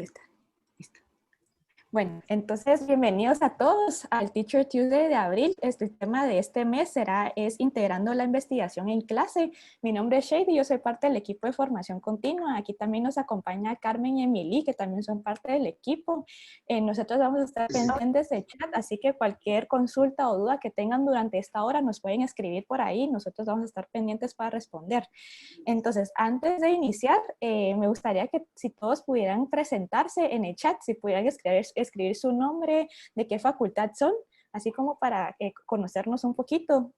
Está, listo. Bueno, entonces bienvenidos a todos al Teacher Tuesday de abril. El tema de este mes es integrando la investigación en clase. Mi nombre es Shady y yo soy parte del equipo de formación continua. Aquí también nos acompaña Carmen y Emily, que también son parte del equipo. Nosotros vamos a estar pendientes de chat, así que cualquier consulta o duda que tengan durante esta hora nos pueden escribir por ahí. Nosotros vamos a estar pendientes para responder. Entonces, antes de iniciar, me gustaría que si todos pudieran presentarse en el chat, si pudieran escribir su nombre, de qué facultad son, así como para conocernos un poquito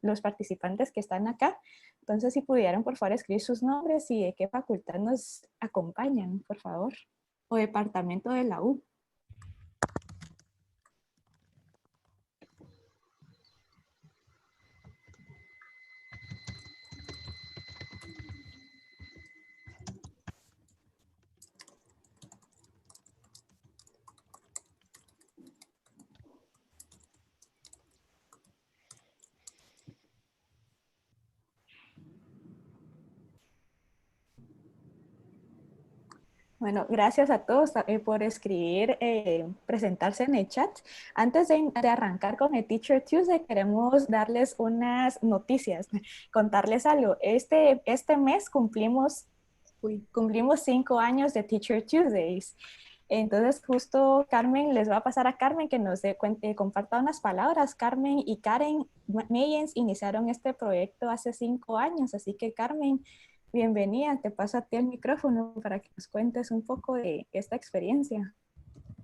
los participantes que están acá. Entonces, si pudieran, por favor, escribir sus nombres y de qué facultad nos acompañan, por favor, o departamento de la U. Bueno, gracias a todos por escribir, presentarse en el chat. Antes de arrancar con el Teacher Tuesday, queremos darles unas noticias, contarles algo. Este mes cumplimos 5 años de Teacher Tuesdays. Entonces, justo Carmen, les va a pasar a Carmen que nos comparta unas palabras. Carmen y Karen Mayens iniciaron este proyecto hace 5 años, así que Carmen, bienvenida, te paso a ti el micrófono para que nos cuentes un poco de esta experiencia.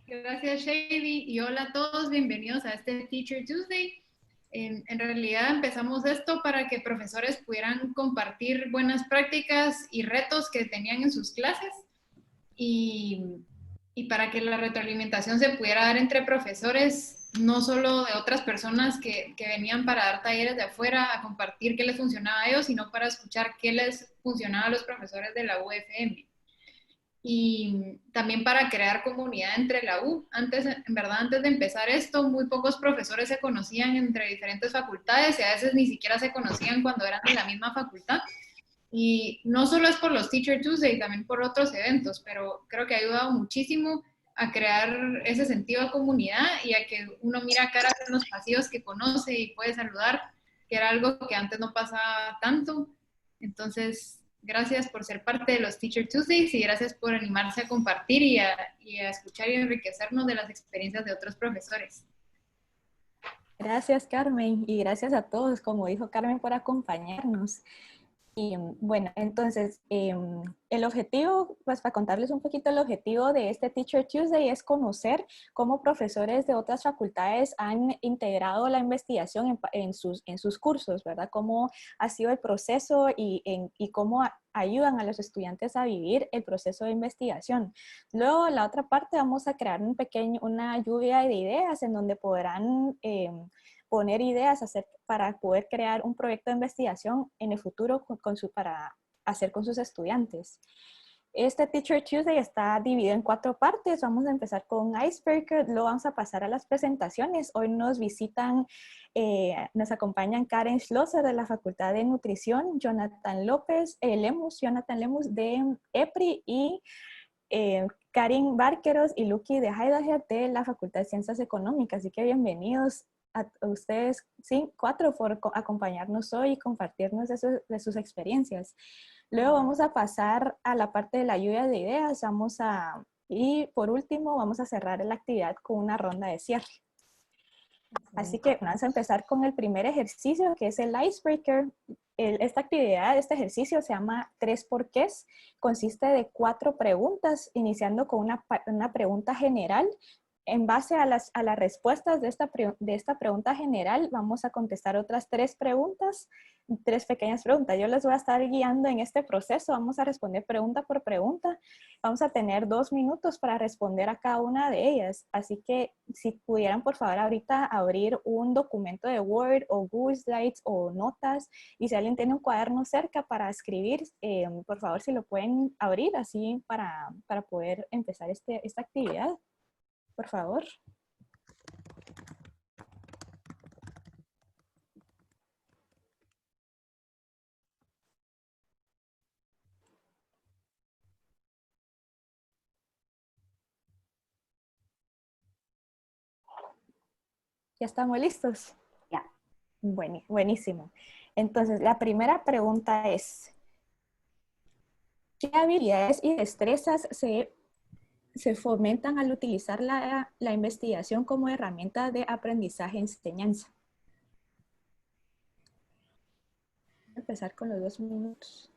Gracias, Shady, y hola a todos, bienvenidos a este Teacher Tuesday. En realidad empezamos esto para que profesores pudieran compartir buenas prácticas y retos que tenían en sus clases y para que la retroalimentación se pudiera dar entre profesores, no solo de otras personas que venían para dar talleres de afuera a compartir qué les funcionaba a ellos, sino para escuchar qué les funcionaba a los profesores de la UFM. Y también para crear comunidad entre la U. Antes de empezar esto, muy pocos profesores se conocían entre diferentes facultades y a veces ni siquiera se conocían cuando eran de la misma facultad. Y no solo es por los Teacher Tuesday, también por otros eventos, pero creo que ha ayudado muchísimo a crear ese sentido de comunidad y a que uno mira caras en los pasillos que conoce y puede saludar, que era algo que antes no pasaba tanto. Entonces, gracias por ser parte de los Teacher Tuesdays y gracias por animarse a compartir y a escuchar y enriquecernos de las experiencias de otros profesores. Gracias, Carmen, y gracias a todos, como dijo Carmen, por acompañarnos. Y bueno, entonces, el objetivo, pues para contarles un poquito el objetivo de este Teacher Tuesday es conocer cómo profesores de otras facultades han integrado la investigación en sus cursos, ¿verdad? Cómo ha sido el proceso y cómo ayudan a los estudiantes a vivir el proceso de investigación. Luego, la otra parte, vamos a crear una lluvia de ideas en donde podrán poner ideas para poder crear un proyecto de investigación en el futuro para hacer con sus estudiantes. Este Teacher Tuesday está dividido en 4 partes. Vamos a empezar con Icebreaker, luego vamos a pasar a las presentaciones. Hoy nos nos acompañan Karen Schlosser de la Facultad de Nutrición, Jonathan Lemus de EPRI y Karin Barqueros y Lucky de Heidelberg de la Facultad de Ciencias Económicas. Así que bienvenidos a ustedes 4 por acompañarnos hoy y compartirnos de sus experiencias. Luego vamos a pasar a la parte de la lluvia de ideas. Y por último vamos a cerrar la actividad con una ronda de cierre. Así que vamos a empezar con el primer ejercicio, que es el Icebreaker. Esta actividad, este ejercicio se llama 3 porqués. Consiste de 4 preguntas, iniciando con una pregunta general. En base a las respuestas de esta pregunta general, vamos a contestar otras 3 preguntas, 3 pequeñas preguntas. Yo les voy a estar guiando en este proceso. Vamos a responder pregunta por pregunta. Vamos a tener 2 minutos para responder a cada una de ellas. Así que si pudieran, por favor, ahorita abrir un documento de Word o Google Slides o notas, y si alguien tiene un cuaderno cerca para escribir, por favor, si lo pueden abrir así para poder empezar esta actividad. Por favor. ¿Ya estamos listos? Ya. Buenísimo. Entonces, la primera pregunta es, ¿qué habilidades y destrezas se fomentan al utilizar la investigación como herramienta de aprendizaje-enseñanza? Voy a empezar con los 2 minutos.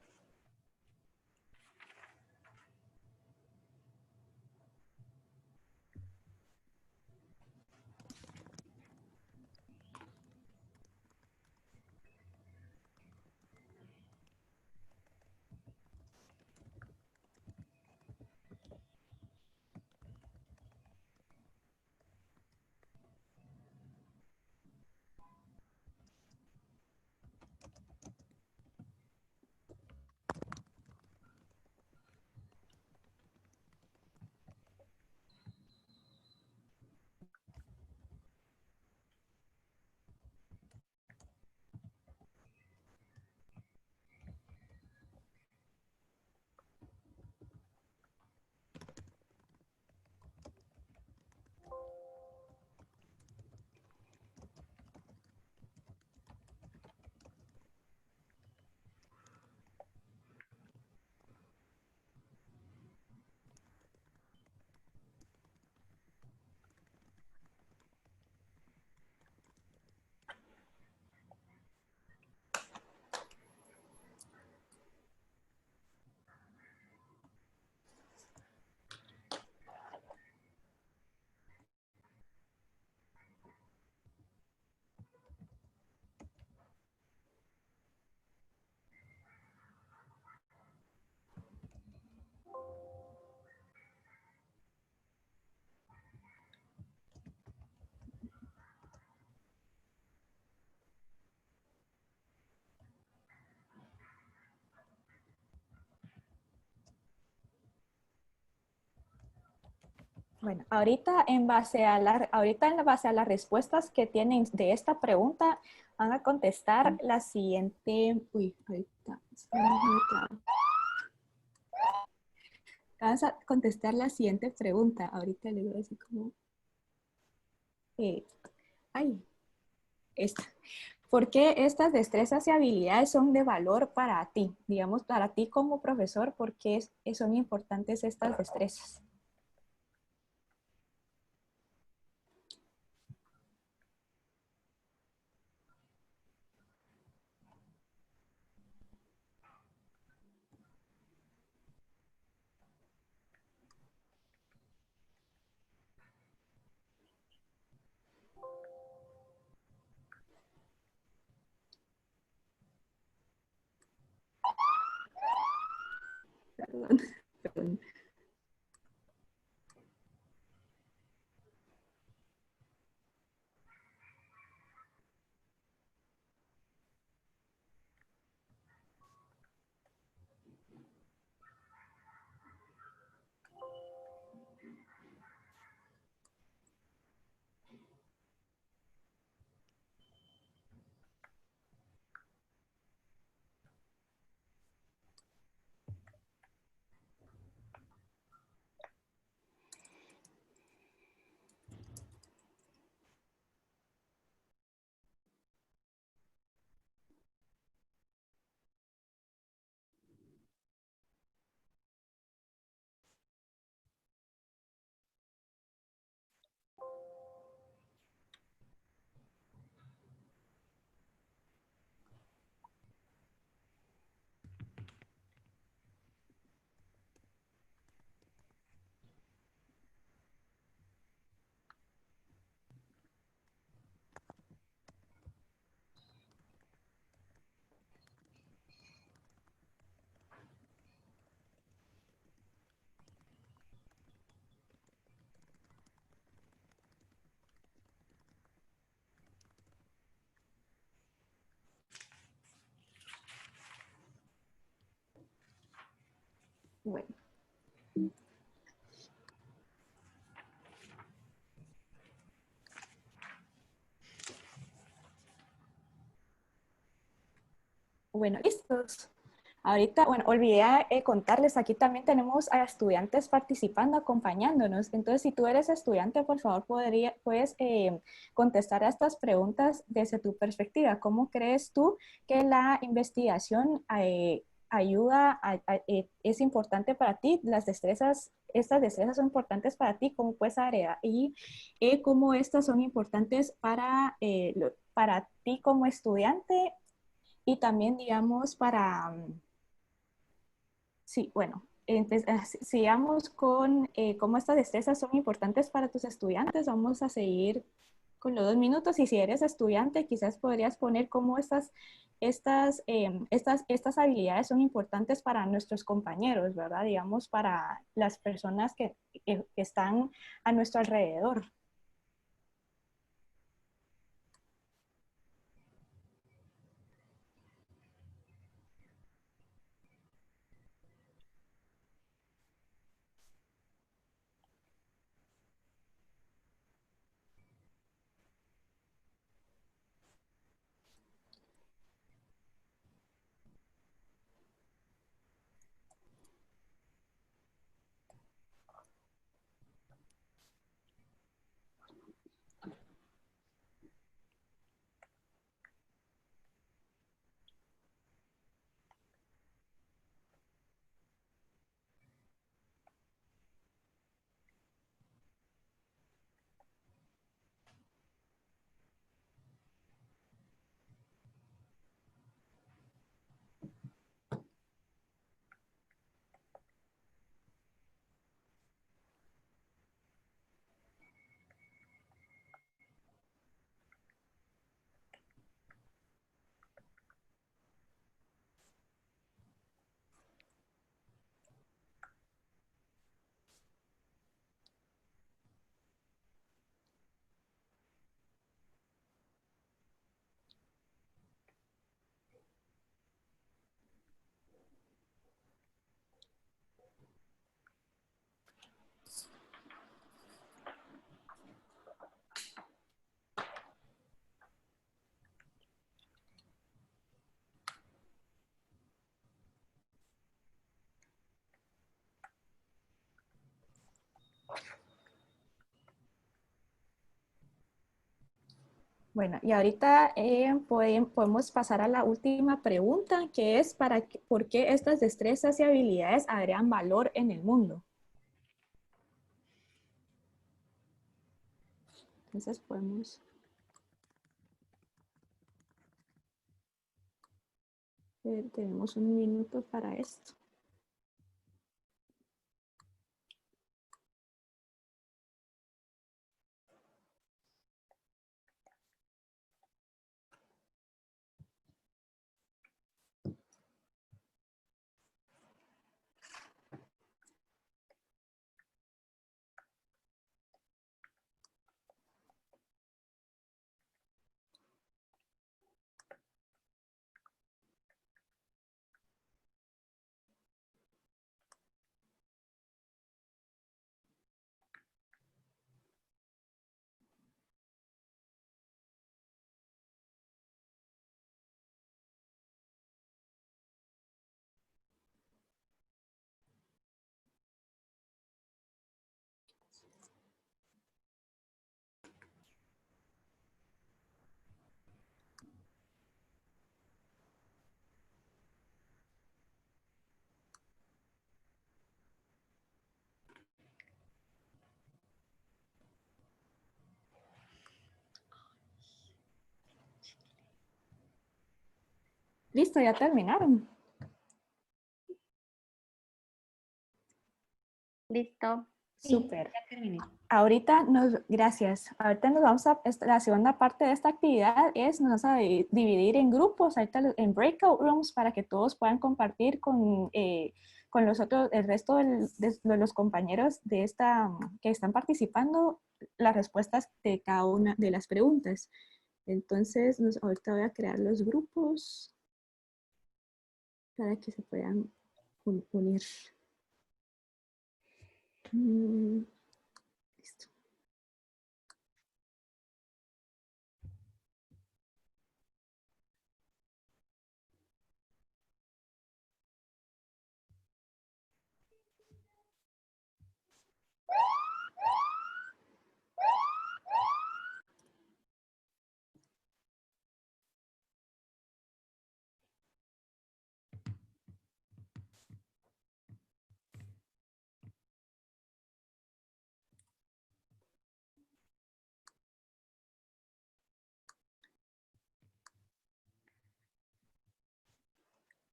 Bueno, ahorita en base a las respuestas que tienen de esta pregunta, van a contestar la siguiente. Uy, ahorita. Vas a contestar la siguiente pregunta. Ahorita le voy a decir como. Eh, ay, esta. ¿Por qué estas destrezas y habilidades son de valor para ti? Digamos, para ti como profesor, ¿por qué son importantes estas destrezas? Perdón, perdón. Bueno. Bueno, listos. Ahorita, bueno, olvidé contarles, aquí también tenemos a estudiantes participando, acompañándonos. Entonces, si tú eres estudiante, por favor, puedes contestar a estas preguntas desde tu perspectiva. ¿Cómo crees tú que la investigación es importante para ti? Las destrezas, estas destrezas son importantes para ti, ¿cómo puedes agregar? Y cómo estas son importantes para ti como estudiante y también, digamos, sí, bueno, sigamos con cómo estas destrezas son importantes para tus estudiantes. Vamos a seguir con los 2 minutos y si eres estudiante, quizás podrías poner cómo estas habilidades son importantes para nuestros compañeros, ¿verdad? Digamos, para las personas que están a nuestro alrededor. Bueno, y ahorita podemos pasar a la última pregunta, que es ¿por qué estas destrezas y habilidades agregan valor en el mundo? Entonces tenemos 1 minuto para esto. Listo, ya terminaron. Listo. Súper. Ya terminé. Gracias. Ahorita nos vamos la segunda parte de esta actividad nos vamos a dividir en grupos, ahorita en breakout rooms para que todos puedan compartir con el resto de los compañeros que están participando las respuestas de cada una de las preguntas. Entonces, ahorita voy a crear los grupos para que se puedan unir. Listo.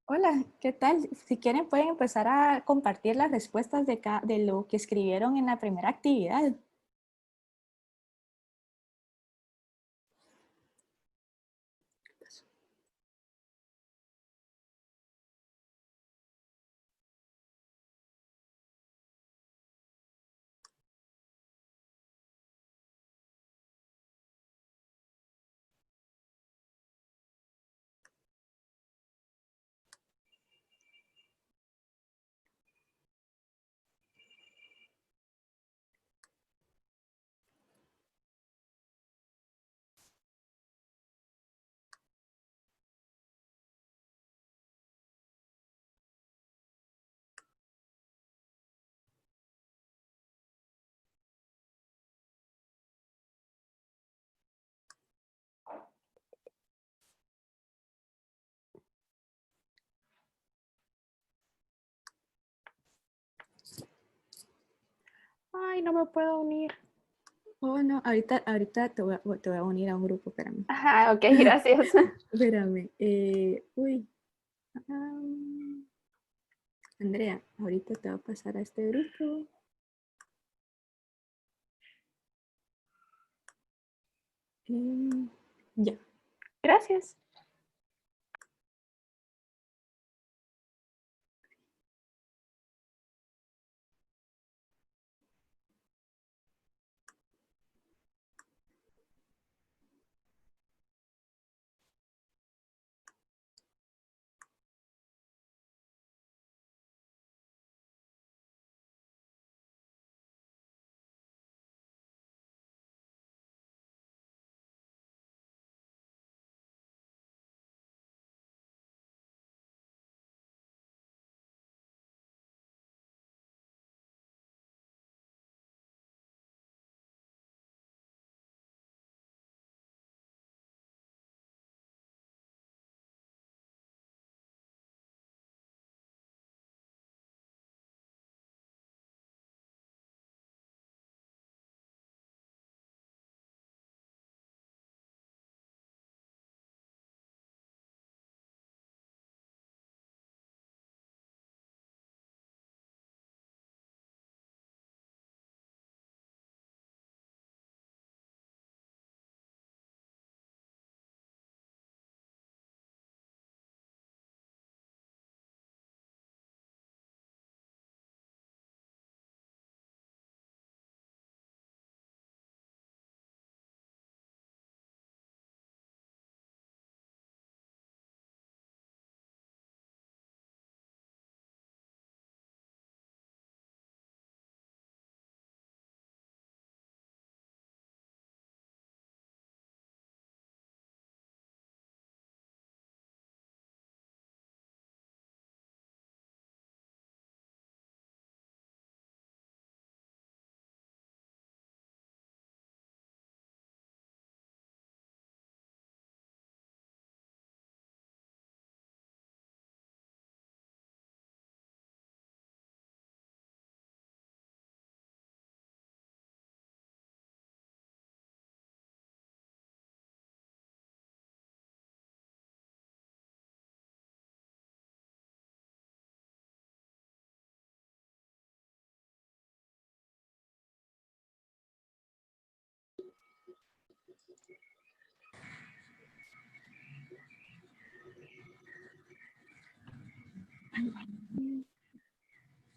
Hola, ¿qué tal? Si quieren pueden empezar a compartir las respuestas de lo que escribieron en la primera actividad. Ay, no me puedo unir. Oh, no, ahorita te voy a unir a un grupo, espérame. Ajá, ok, gracias. Espérame. Andrea, ahorita te va a pasar a este grupo. Ya. Gracias.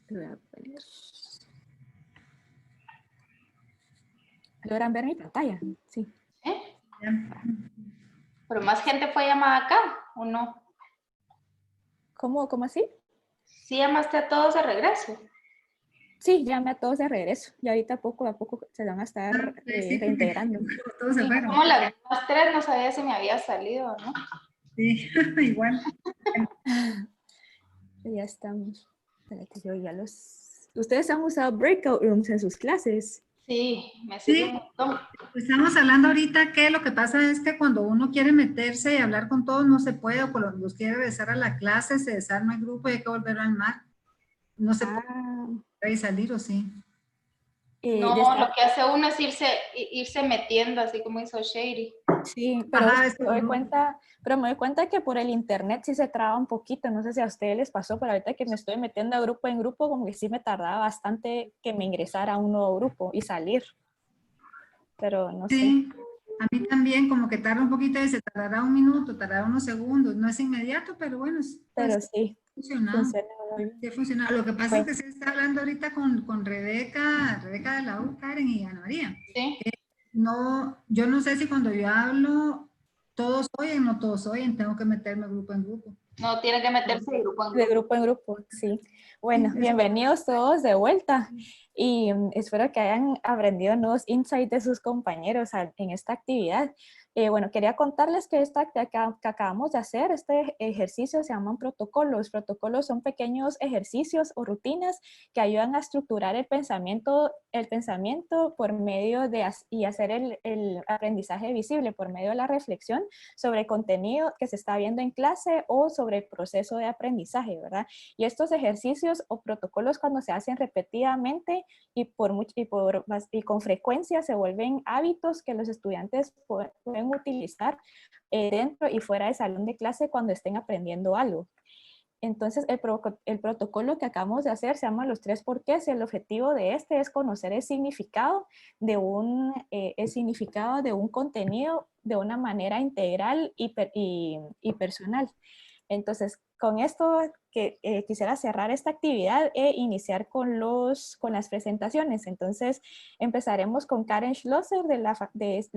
Te voy a poner. ¿Logran ver mi pantalla? Sí. ¿Eh? Pero más gente fue llamada acá, ¿o no? ¿Cómo así? ¿Sí llamaste a todos de regreso? Sí, llamé a todos de regreso y ahorita poco a poco se van a estar Sí, reintegrando. todos se fueron. Como las demás tres no sabía si me había salido, ¿no? Sí, igual. Ya estamos. Espérate, yo ya los... ¿Ustedes han usado breakout rooms en sus clases? Sí, me sirve un Sí, montón. estamos hablando ahorita que lo que pasa es que cuando uno quiere meterse y hablar con todos no se puede, o cuando los quiere regresar a la clase, se desarma el grupo y hay que volver a armar. No se puede Ah, entrar y salir, ¿o sí? No, de estar. lo que hace uno es irse metiendo, así como hizo Shady. Sí, pero Ajá, me doy cuenta que por el internet sí se traba un poquito. No sé si a ustedes les pasó, pero ahorita que me estoy metiendo a grupo en grupo, como que sí me tardaba bastante que me ingresara a un nuevo grupo y salir. Pero no sé. sí, a mí también como que tarda un poquito, se tardará un minuto, tardará unos segundos, no es inmediato, pero bueno, pues Pero sí, funcionado. funciona muy bien. Sí ha funcionado. Lo que pasa es Bueno, que se está hablando ahorita con Rebeca de la U, Karen y Ana María. Sí. No, yo no sé si cuando yo hablo, todos oyen, no todos oyen, tengo que meterme grupo en grupo. No tiene que meterse de grupo en de grupo. grupo en grupo, sí. Bueno, Sí, bienvenidos todos de vuelta y espero que hayan aprendido nuevos insights de sus compañeros en esta actividad. Bueno, quería contarles que esta actividad que acabamos de hacer, este ejercicio se llaman protocolos. Protocolos son pequeños ejercicios o rutinas que ayudan a estructurar el pensamiento por medio de y hacer el aprendizaje visible por medio de la reflexión sobre contenido que se está viendo en clase o sobre el proceso de aprendizaje, ¿verdad? Y estos ejercicios o protocolos cuando se hacen repetidamente y con frecuencia se vuelven hábitos que los estudiantes pueden utilizar dentro y fuera del salón de clase cuando estén aprendiendo algo. Entonces, el protocolo que acabamos de hacer se llama los 3 porqués y el objetivo de este es conocer el significado de un contenido de una manera integral y personal. Entonces, con esto quisiera cerrar esta actividad e iniciar con las presentaciones. Entonces, empezaremos con Karen Schlosser de la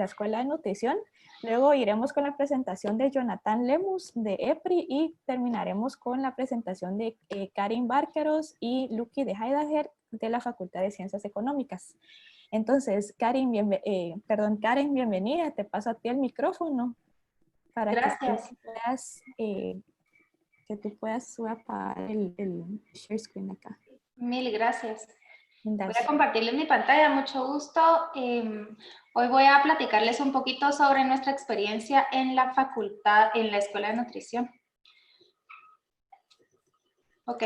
Escuela de Nutrición. Luego iremos con la presentación de Jonathan Lemus de EPRI y terminaremos con la presentación de Karin Barqueros y Lucky de Heidegger de la Facultad de Ciencias Económicas. Entonces, Karen, bienvenida. Te paso a ti el micrófono para Gracias. que tú puedas apagar el share screen acá. Mil gracias. Voy Dale. a compartirles mi pantalla, mucho gusto. Hoy voy a platicarles un poquito sobre nuestra experiencia en la facultad, en la Escuela de Nutrición. Ok.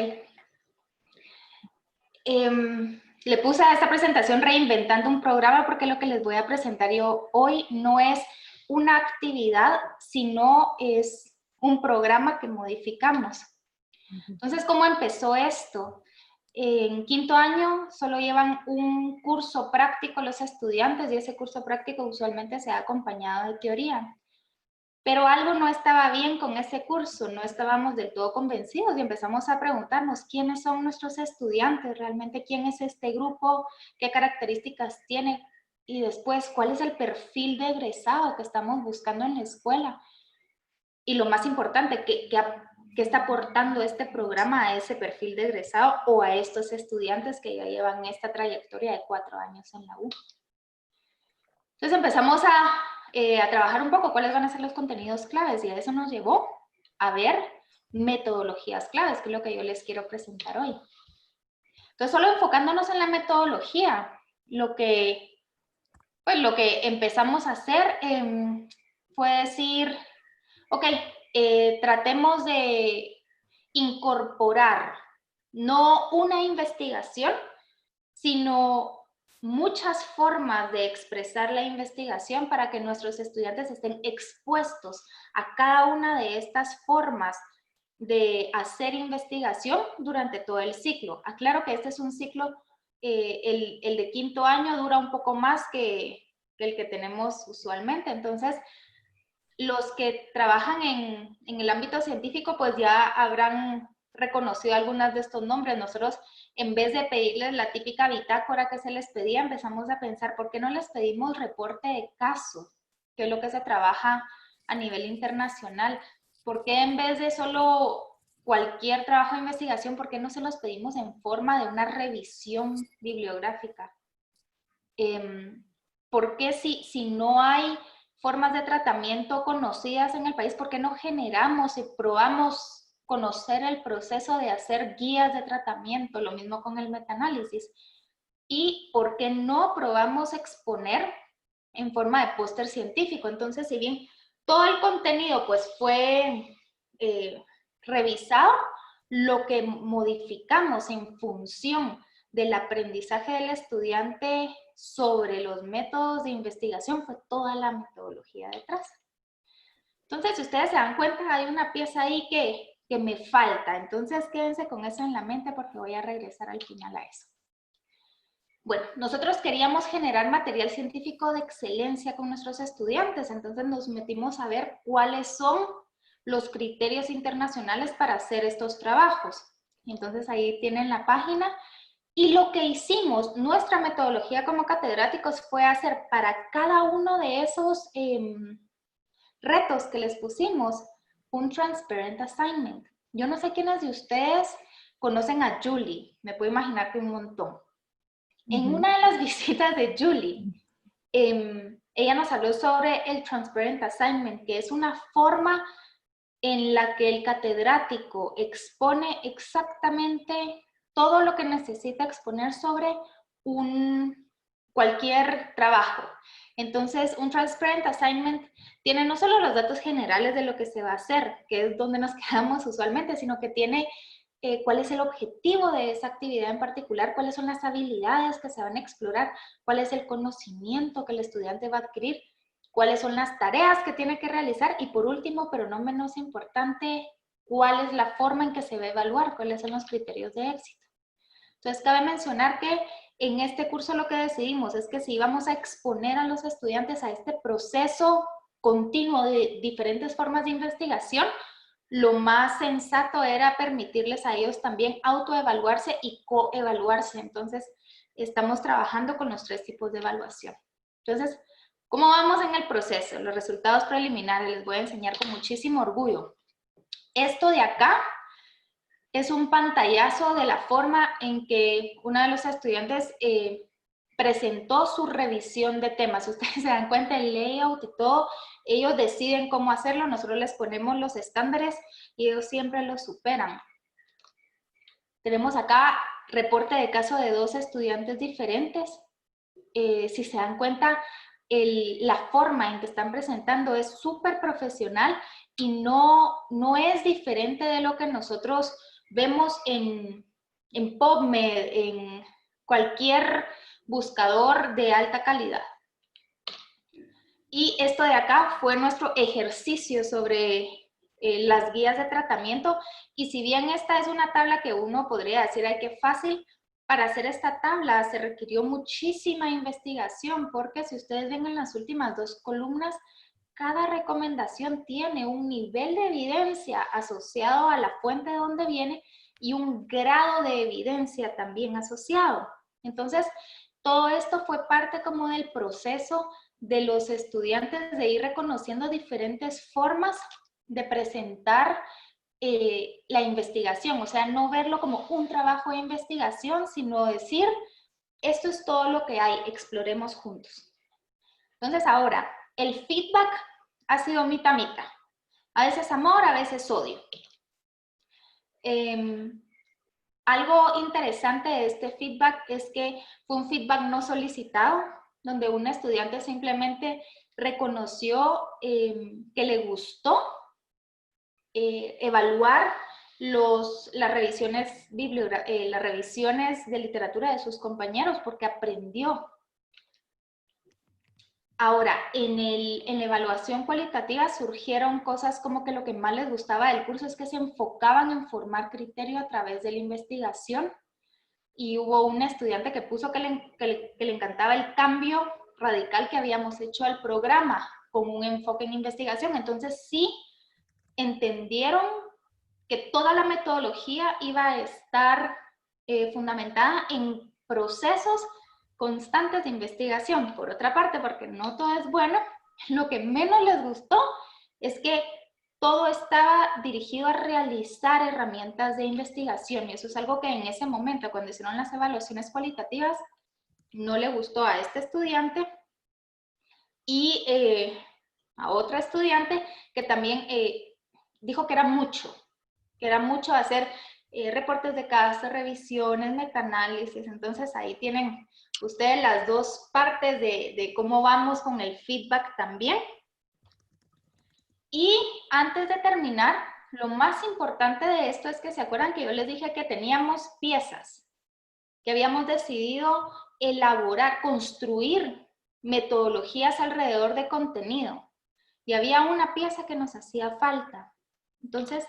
Le puse a esta presentación reinventando un programa porque lo que les voy a presentar yo hoy no es una actividad, sino es un programa que modificamos. Entonces, ¿cómo empezó esto? En quinto año solo llevan un curso práctico los estudiantes y ese curso práctico usualmente se ha acompañado de teoría. Pero algo no estaba bien con ese curso, no estábamos del todo convencidos y empezamos a preguntarnos quiénes son nuestros estudiantes, realmente quién es este grupo, qué características tiene y después cuál es el perfil de egresado que estamos buscando en la escuela. Y lo más importante, ¿qué está aportando este programa a ese perfil de egresado o a estos estudiantes que ya llevan esta trayectoria de 4 años en la U? Entonces empezamos a trabajar un poco cuáles van a ser los contenidos claves y a eso nos llevó a ver metodologías claves, que es lo que yo les quiero presentar hoy. Entonces, solo enfocándonos en la metodología, lo que empezamos a hacer fue decir, ok, tratemos de incorporar no una investigación, sino muchas formas de expresar la investigación para que nuestros estudiantes estén expuestos a cada una de estas formas de hacer investigación durante todo el ciclo. Aclaro que este es un ciclo, el de quinto año dura un poco más que el que tenemos usualmente, entonces los que trabajan en el ámbito científico pues ya habrán reconocido algunas de estos nombres. Nosotros, en vez de pedirles la típica bitácora que se les pedía, empezamos a pensar, ¿por qué no les pedimos reporte de caso? Que es lo que se trabaja a nivel internacional. ¿Por qué en vez de solo cualquier trabajo de investigación, por qué no se los pedimos en forma de una revisión bibliográfica? ¿Por qué si no hay formas de tratamiento conocidas en el país, por qué no generamos y probamos conocer el proceso de hacer guías de tratamiento? Lo mismo con el metaanálisis. ¿Y por qué no probamos exponer en forma de póster científico? Entonces, si bien todo el contenido pues fue revisado, lo que modificamos en función del aprendizaje del estudiante sobre los métodos de investigación fue toda la metodología detrás. Entonces, si ustedes se dan cuenta, hay una pieza ahí que me falta. Entonces, quédense con eso en la mente porque voy a regresar al final a eso. Bueno, nosotros queríamos generar material científico de excelencia con nuestros estudiantes. Entonces, nos metimos a ver cuáles son los criterios internacionales para hacer estos trabajos. Entonces, ahí tienen la página. Y lo que hicimos, nuestra metodología como catedráticos fue hacer para cada uno de esos retos que les pusimos un transparent assignment. Yo no sé quiénes de ustedes conocen a Julie, me puedo imaginar que un montón. En una de las visitas de Julie, ella nos habló sobre el transparent assignment, que es una forma en la que el catedrático expone exactamente todo lo que necesita exponer sobre cualquier trabajo. Entonces, un transparent assignment tiene no solo los datos generales de lo que se va a hacer, que es donde nos quedamos usualmente, sino que tiene cuál es el objetivo de esa actividad en particular, cuáles son las habilidades que se van a explorar, cuál es el conocimiento que el estudiante va a adquirir, cuáles son las tareas que tiene que realizar y por último, pero no menos importante, cuál es la forma en que se va a evaluar, cuáles son los criterios de éxito. Entonces, cabe mencionar que en este curso lo que decidimos es que si íbamos a exponer a los estudiantes a este proceso continuo de diferentes formas de investigación, lo más sensato era permitirles a ellos también autoevaluarse y coevaluarse. Entonces, estamos trabajando con los 3 tipos de evaluación. Entonces, ¿cómo vamos en el proceso? Los resultados preliminares les voy a enseñar con muchísimo orgullo. Esto de acá es un pantallazo de la forma en que uno de los estudiantes presentó su revisión de temas. Si ustedes se dan cuenta, el layout y todo, ellos deciden cómo hacerlo, nosotros les ponemos los estándares y ellos siempre los superan. Tenemos acá reporte de caso de 2 estudiantes diferentes. Si se dan cuenta, la forma en que están presentando es súper profesional y no es diferente de lo que nosotros vemos en PubMed, en cualquier buscador de alta calidad. Y esto de acá fue nuestro ejercicio sobre las guías de tratamiento. Y si bien esta es una tabla que uno podría decir, ay, qué fácil, para hacer esta tabla se requirió muchísima investigación, porque si ustedes ven en las últimas 2 columnas, cada recomendación tiene un nivel de evidencia asociado a la fuente de donde viene y un grado de evidencia también asociado. Entonces, todo esto fue parte como del proceso de los estudiantes de ir reconociendo diferentes formas de presentar la investigación. O sea, no verlo como un trabajo de investigación, sino decir, esto es todo lo que hay, exploremos juntos. Entonces, ahora, el feedback ha sido mitad-mitad. A veces amor, a veces odio. Algo interesante de este feedback es que fue un feedback no solicitado, donde un estudiante simplemente reconoció que le gustó evaluar las revisiones de literatura de sus compañeros porque aprendió. Ahora, en la evaluación cualitativa surgieron cosas como que lo que más les gustaba del curso es que se enfocaban en formar criterio a través de la investigación. Y hubo un estudiante que puso que le encantaba el cambio radical que habíamos hecho al programa con un enfoque en investigación. Entonces sí entendieron que toda la metodología iba a estar fundamentada en procesos constantes de investigación. Por otra parte, porque no todo es bueno, lo que menos les gustó es que todo estaba dirigido a realizar herramientas de investigación y eso es algo que en ese momento, cuando hicieron las evaluaciones cualitativas, no le gustó a este estudiante y a otra estudiante que también dijo que era mucho hacer reportes de caso, revisiones, metaanálisis. Entonces ahí tienen ustedes las 2 partes de cómo vamos con el feedback también. Y antes de terminar, lo más importante de esto es que se acuerdan que yo les dije que teníamos piezas. que habíamos decidido elaborar, construir metodologías alrededor de contenido. Y había una pieza que nos hacía falta. Entonces,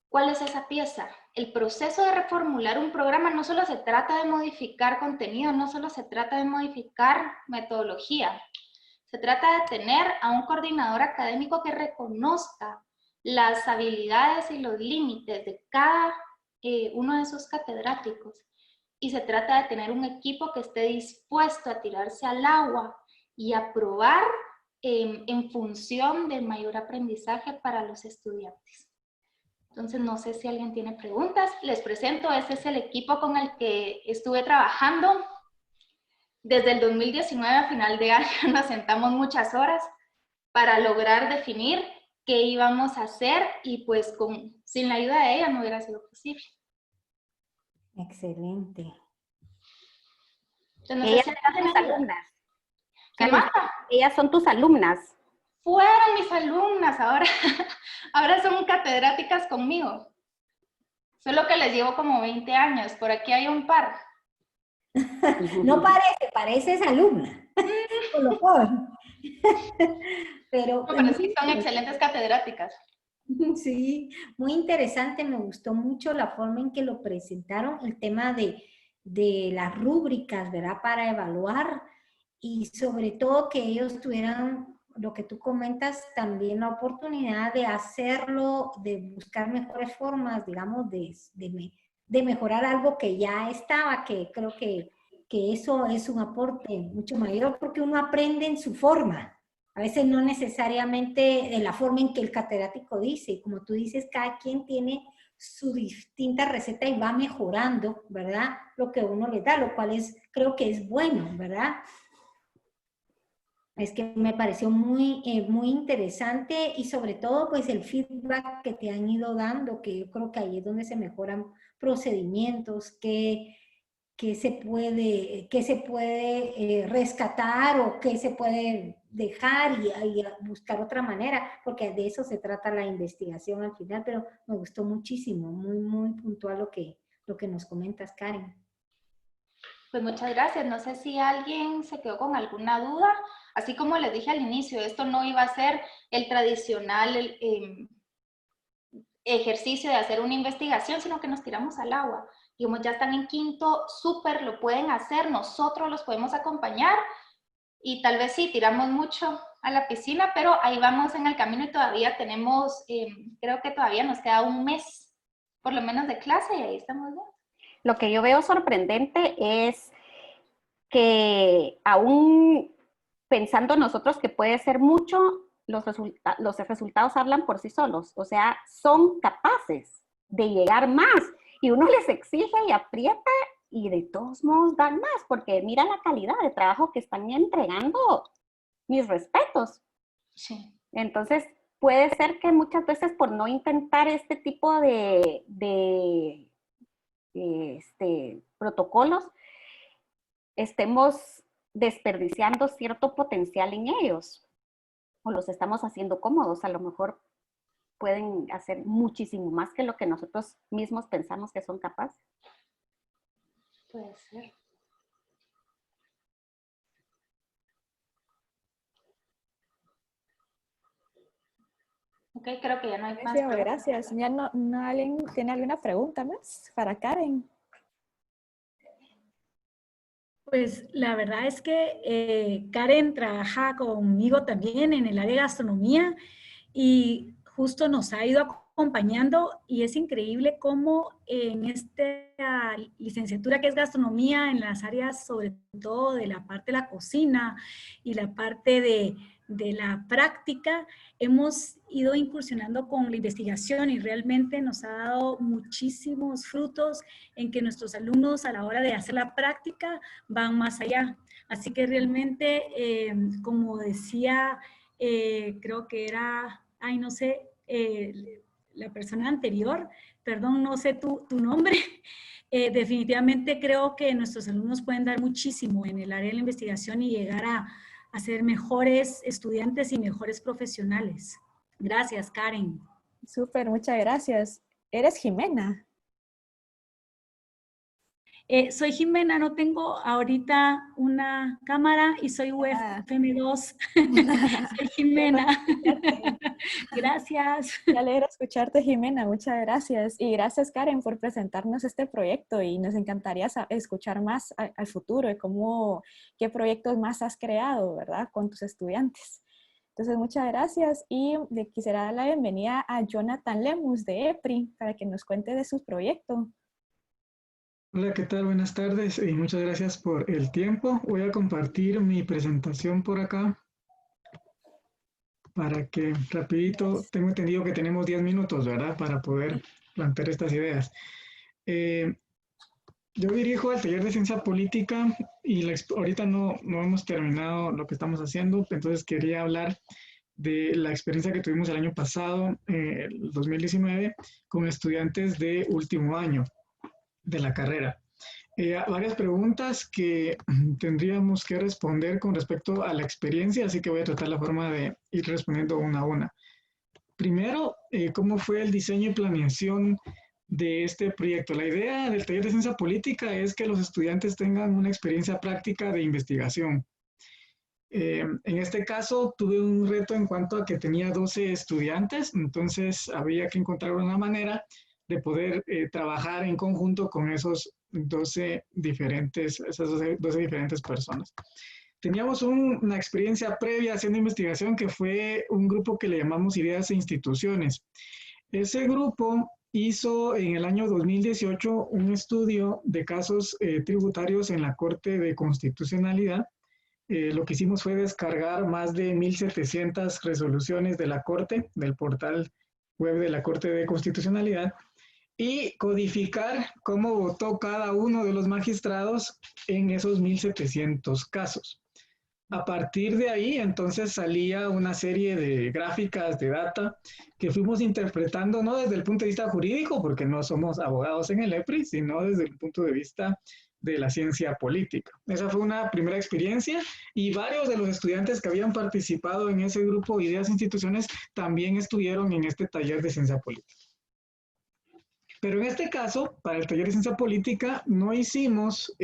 ¿cuál es esa pieza? El proceso de reformular un programa no solo se trata de modificar contenido, no solo se trata de modificar metodología. Se trata de tener a un coordinador académico que reconozca las habilidades y los límites de cada uno de esos catedráticos. Y se trata de tener un equipo que esté dispuesto a tirarse al agua y a probar en función del mayor aprendizaje para los estudiantes. Entonces, no sé si alguien tiene preguntas. Les presento, este es el equipo con el que estuve trabajando. Desde el 2019 a final de año nos sentamos muchas horas para lograr definir qué íbamos a hacer y pues sin la ayuda de ella no hubiera sido posible. Excelente. Entonces, no sé Ellas si eran tus alumnas. ¿Qué más? Ellas son tus alumnas. Fueron mis alumnas, ahora son catedráticas conmigo. Solo que les llevo como 20 años, por aquí hay un par. No parece, pareces alumna. Colocón. Pero, No, pero sí son excelentes catedráticas. sí, muy interesante, me gustó mucho la forma en que lo presentaron, el tema de las rúbricas, ¿verdad? Para evaluar y sobre todo que ellos tuvieran, lo que tú comentas, también la oportunidad de hacerlo, de buscar mejores formas, digamos, de mejorar algo que ya estaba, que creo que eso es un aporte mucho mayor porque uno aprende en su forma. A veces no necesariamente de la forma en que el catedrático dice. Como tú dices, cada quien tiene su distinta receta y va mejorando, ¿verdad? Lo que uno le da, lo cual creo que es bueno, ¿verdad? Es que me pareció muy interesante y sobre todo pues el feedback que te han ido dando, que yo creo que ahí es donde se mejoran procedimientos, que se puede rescatar o qué se puede dejar y buscar otra manera, porque de eso se trata la investigación al final, pero me gustó muchísimo, muy, muy puntual lo que nos comentas, Karen. Pues muchas gracias. No sé si alguien se quedó con alguna duda. Así como les dije al inicio, esto no iba a ser el tradicional ejercicio de hacer una investigación, sino que nos tiramos al agua. Y como ya están en quinto, súper lo pueden hacer, nosotros los podemos acompañar y tal vez sí, tiramos mucho a la piscina, pero ahí vamos en el camino y todavía tenemos, creo que todavía nos queda un mes, por lo menos de clase y ahí estamos bien. Lo que yo veo sorprendente es que aún pensando nosotros que puede ser mucho, los resultados hablan por sí solos. O sea, son capaces de llegar más. Y uno les exige y aprieta y de todos modos dan más, porque mira la calidad de trabajo que están entregando. Mis respetos. Sí. Entonces, puede ser que muchas veces por no intentar este tipo de protocolos, estemos desperdiciando cierto potencial en ellos o los estamos haciendo cómodos. A lo mejor pueden hacer muchísimo más que lo que nosotros mismos pensamos que son capaces. Puede ser. Ok, creo que ya no hay más preguntas. Gracias. ¿Ya no alguien tiene alguna pregunta más para Karen? Pues la verdad es que Karen trabaja conmigo también en el área de gastronomía y justo nos ha ido acompañando y es increíble cómo en esta licenciatura que es gastronomía, en las áreas sobre todo de la parte de la cocina y la parte de la práctica, hemos ido incursionando con la investigación y realmente nos ha dado muchísimos frutos en que nuestros alumnos a la hora de hacer la práctica van más allá. Así que realmente, como decía, creo que era, ay, no sé, la persona anterior, perdón, no sé tu nombre, definitivamente creo que nuestros alumnos pueden dar muchísimo en el área de la investigación y llegar a ser mejores estudiantes y mejores profesionales. Gracias, Karen. Súper, muchas gracias. ¿Eres Jimena? Soy Jimena, no tengo ahorita una cámara y soy UFM2. Soy Jimena. Gracias. Me alegra escucharte, Jimena. Muchas gracias. Y gracias, Karen, por presentarnos este proyecto. Y nos encantaría escuchar más al futuro de qué proyectos más has creado, ¿verdad? Con tus estudiantes. Entonces, muchas gracias. Y le quisiera dar la bienvenida a Jonathan Lemus de EPRI para que nos cuente de su proyecto. Hola, ¿qué tal? Buenas tardes y muchas gracias por el tiempo. Voy a compartir mi presentación por acá para que rapidito, tengo entendido que tenemos 10 minutos, ¿verdad? Para poder plantear estas ideas. Yo dirijo el taller de ciencia política y ahorita no hemos terminado lo que estamos haciendo, entonces quería hablar de la experiencia que tuvimos el año pasado, el 2019, con estudiantes de último año de la carrera. Varias preguntas que tendríamos que responder con respecto a la experiencia, así que voy a tratar la forma de ir respondiendo una a una. Primero, ¿cómo fue el diseño y planeación de este proyecto? La idea del taller de ciencia política es que los estudiantes tengan una experiencia práctica de investigación. En este caso, tuve un reto en cuanto a que tenía 12 estudiantes, entonces había que encontrar una manera de poder trabajar en conjunto con esas 12 diferentes personas. Teníamos una experiencia previa haciendo investigación que fue un grupo que le llamamos Ideas e Instituciones. Ese grupo hizo en el año 2018 un estudio de casos tributarios en la Corte de Constitucionalidad. Lo que hicimos fue descargar más de 1.700 resoluciones de la Corte, del portal web de la Corte de Constitucionalidad, y codificar cómo votó cada uno de los magistrados en esos 1.700 casos. A partir de ahí, entonces, salía una serie de gráficas, de data, que fuimos interpretando no desde el punto de vista jurídico, porque no somos abogados en el EPRI, sino desde el punto de vista de la ciencia política. Esa fue una primera experiencia y varios de los estudiantes que habían participado en ese grupo Ideas e Instituciones también estuvieron en este taller de ciencia política. Pero en este caso, para el taller de ciencia política, no hicimos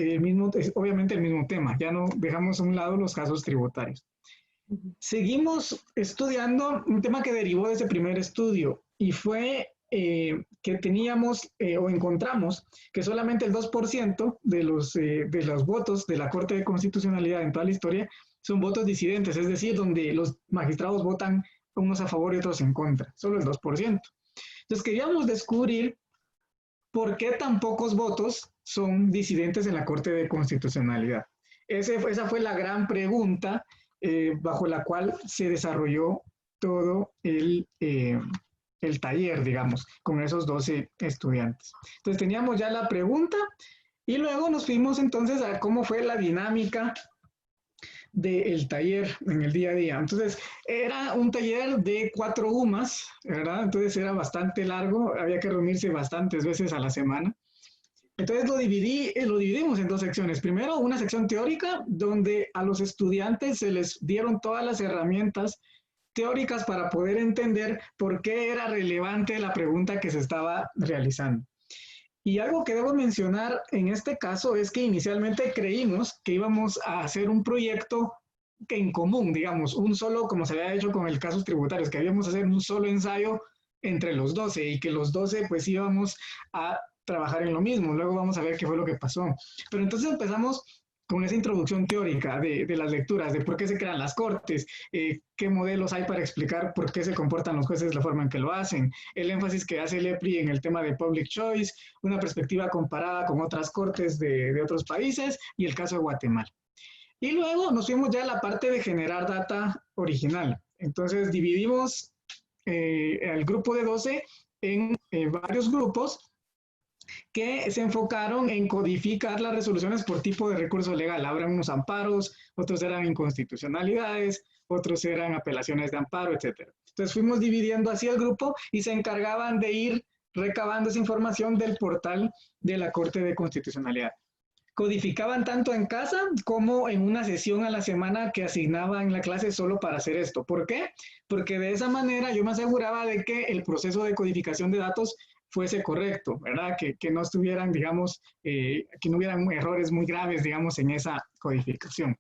obviamente el mismo tema, ya no dejamos a un lado los casos tributarios. Seguimos estudiando un tema que derivó de ese primer estudio y fue que teníamos o encontramos que solamente el 2% de los votos de la Corte de Constitucionalidad en toda la historia son votos disidentes, es decir, donde los magistrados votan unos a favor y otros en contra, solo el 2%. Entonces queríamos descubrir ¿por qué tan pocos votos son disidentes en la Corte de Constitucionalidad? Esa fue la gran pregunta bajo la cual se desarrolló todo el taller, digamos, con esos 12 estudiantes. Entonces teníamos ya la pregunta y luego nos fuimos entonces a cómo fue la dinámica del taller en el día a día. Entonces, era un taller de 4 UMAS, ¿verdad? Entonces era bastante largo, había que reunirse bastantes veces a la semana. Entonces lo dividimos en 2 secciones. Primero, una sección teórica, donde a los estudiantes se les dieron todas las herramientas teóricas para poder entender por qué era relevante la pregunta que se estaba realizando. Y algo que debo mencionar en este caso es que inicialmente creímos que íbamos a hacer un proyecto en común, digamos, un solo, como se había hecho con el casos tributarios, que íbamos a hacer un solo ensayo entre los 12 y que los 12 pues íbamos a trabajar en lo mismo. Luego vamos a ver qué fue lo que pasó. Pero entonces empezamos con esa introducción teórica de las lecturas, de por qué se crean las cortes, qué modelos hay para explicar por qué se comportan los jueces de la forma en que lo hacen, el énfasis que hace el EPRI en el tema de public choice, una perspectiva comparada con otras cortes de otros países y el caso de Guatemala. Y luego nos fuimos ya a la parte de generar data original. Entonces dividimos al grupo de 12 en varios grupos que se enfocaron en codificar las resoluciones por tipo de recurso legal. Habrán unos amparos, otros eran inconstitucionalidades, otros eran apelaciones de amparo, etc. Entonces fuimos dividiendo así el grupo y se encargaban de ir recabando esa información del portal de la Corte de Constitucionalidad. Codificaban tanto en casa como en una sesión a la semana que asignaba en la clase solo para hacer esto. ¿Por qué? Porque de esa manera yo me aseguraba de que el proceso de codificación de datos fuese correcto, ¿verdad? Que no estuvieran, digamos, que no hubieran errores muy graves, digamos, en esa codificación.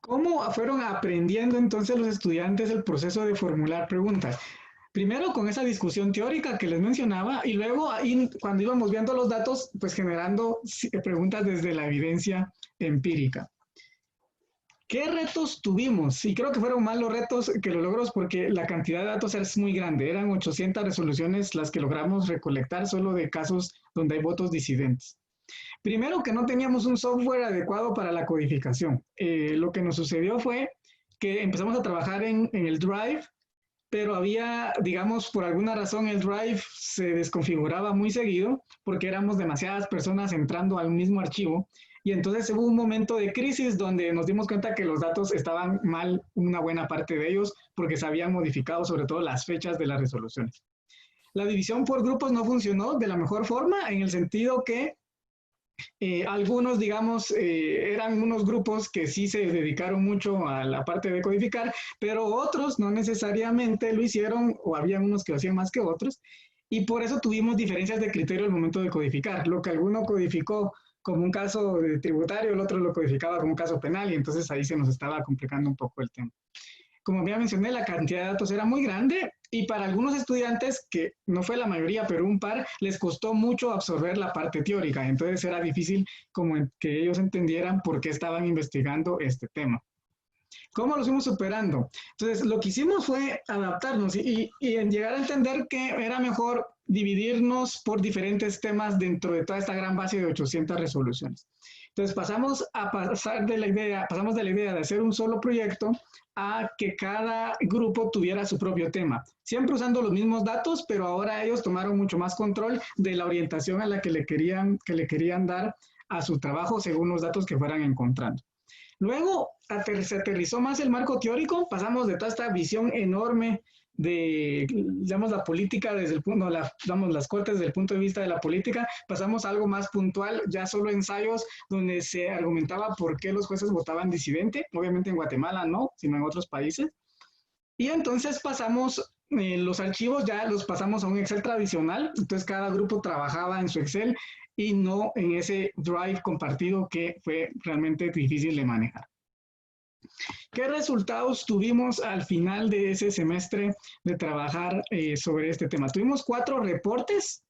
¿Cómo fueron aprendiendo entonces los estudiantes el proceso de formular preguntas? Primero con esa discusión teórica que les mencionaba y luego ahí, cuando íbamos viendo los datos, pues generando preguntas desde la evidencia empírica. ¿Qué retos tuvimos? Y creo que fueron más los retos que los logros porque la cantidad de datos es muy grande. Eran 800 resoluciones las que logramos recolectar solo de casos donde hay votos disidentes. Primero que no teníamos un software adecuado para la codificación. Lo que nos sucedió fue que empezamos a trabajar en el Drive, pero había, digamos, por alguna razón el Drive se desconfiguraba muy seguido porque éramos demasiadas personas entrando al mismo archivo y entonces hubo un momento de crisis donde nos dimos cuenta que los datos estaban mal, una buena parte de ellos, porque se habían modificado sobre todo las fechas de las resoluciones. La división por grupos no funcionó de la mejor forma en el sentido que algunos, digamos, eran unos grupos que sí se dedicaron mucho a la parte de codificar, pero otros no necesariamente lo hicieron, o había unos que lo hacían más que otros, y por eso tuvimos diferencias de criterio al momento de codificar. Lo que alguno codificó como un caso de tributario, el otro lo codificaba como un caso penal, y entonces ahí se nos estaba complicando un poco el tema. Como ya mencioné, la cantidad de datos era muy grande y para algunos estudiantes, que no fue la mayoría, pero un par, les costó mucho absorber la parte teórica. Entonces era difícil como que ellos entendieran por qué estaban investigando este tema. ¿Cómo lo fuimos superando? Entonces, lo que hicimos fue adaptarnos y en llegar a entender que era mejor dividirnos por diferentes temas dentro de toda esta gran base de 800 resoluciones. Entonces, pasamos de la idea de hacer un solo proyecto a que cada grupo tuviera su propio tema, siempre usando los mismos datos, pero ahora ellos tomaron mucho más control de la orientación a la que le querían dar a su trabajo según los datos que fueran encontrando. Luego se aterrizó más el marco teórico, pasamos de toda esta visión enorme de, digamos, la política desde el punto, las cortes desde el punto de vista de la política, pasamos a algo más puntual, ya solo ensayos donde se argumentaba por qué los jueces votaban disidente, obviamente en Guatemala no, sino en otros países. Y entonces pasamos, los archivos ya los pasamos a un Excel tradicional, entonces cada grupo trabajaba en su Excel y no en ese Drive compartido que fue realmente difícil de manejar. ¿Qué resultados tuvimos al final de ese semestre de trabajar sobre este tema? Tuvimos 4 reportes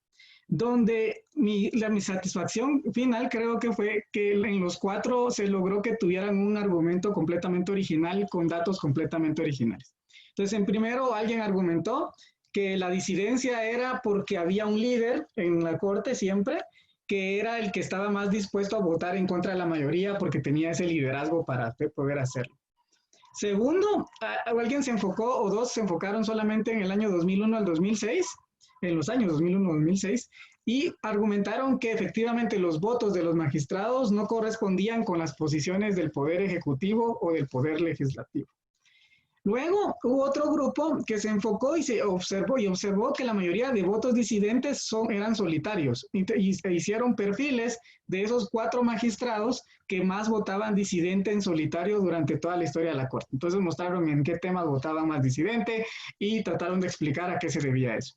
donde mi satisfacción final creo que fue que en los 4 se logró que tuvieran un argumento completamente original con datos completamente originales. Entonces, en primero alguien argumentó que la disidencia era porque había un líder en la corte siempre, que era el que estaba más dispuesto a votar en contra de la mayoría porque tenía ese liderazgo para poder hacerlo. Segundo, alguien se enfocó, o 2 se enfocaron solamente en el año 2001 al 2006, en los años 2001-2006, y argumentaron que efectivamente los votos de los magistrados no correspondían con las posiciones del Poder Ejecutivo o del Poder Legislativo. Luego hubo otro grupo que se enfocó y se observó que la mayoría de votos disidentes eran solitarios y hicieron perfiles de esos 4 magistrados que más votaban disidente en solitario durante toda la historia de la Corte. Entonces mostraron en qué temas votaban más disidente y trataron de explicar a qué se debía eso.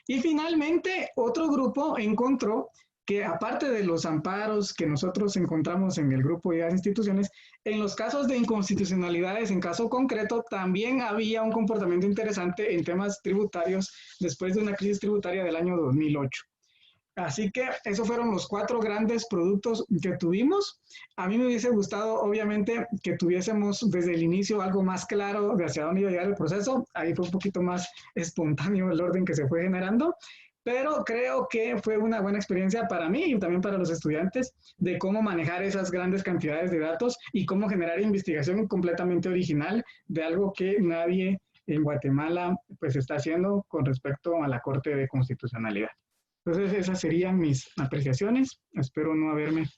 Y finalmente otro grupo encontró que aparte de los amparos que nosotros encontramos en el grupo de las instituciones, en los casos de inconstitucionalidades, en caso concreto, también había un comportamiento interesante en temas tributarios después de una crisis tributaria del año 2008. Así que esos fueron los 4 grandes productos que tuvimos. A mí me hubiese gustado, obviamente, que tuviésemos desde el inicio algo más claro de hacia dónde iba a llegar el proceso. Ahí fue un poquito más espontáneo el orden que se fue generando. Pero creo que fue una buena experiencia para mí y también para los estudiantes de cómo manejar esas grandes cantidades de datos y cómo generar investigación completamente original de algo que nadie en Guatemala pues está haciendo con respecto a la Corte de Constitucionalidad. Entonces esas serían mis apreciaciones. Espero no haberme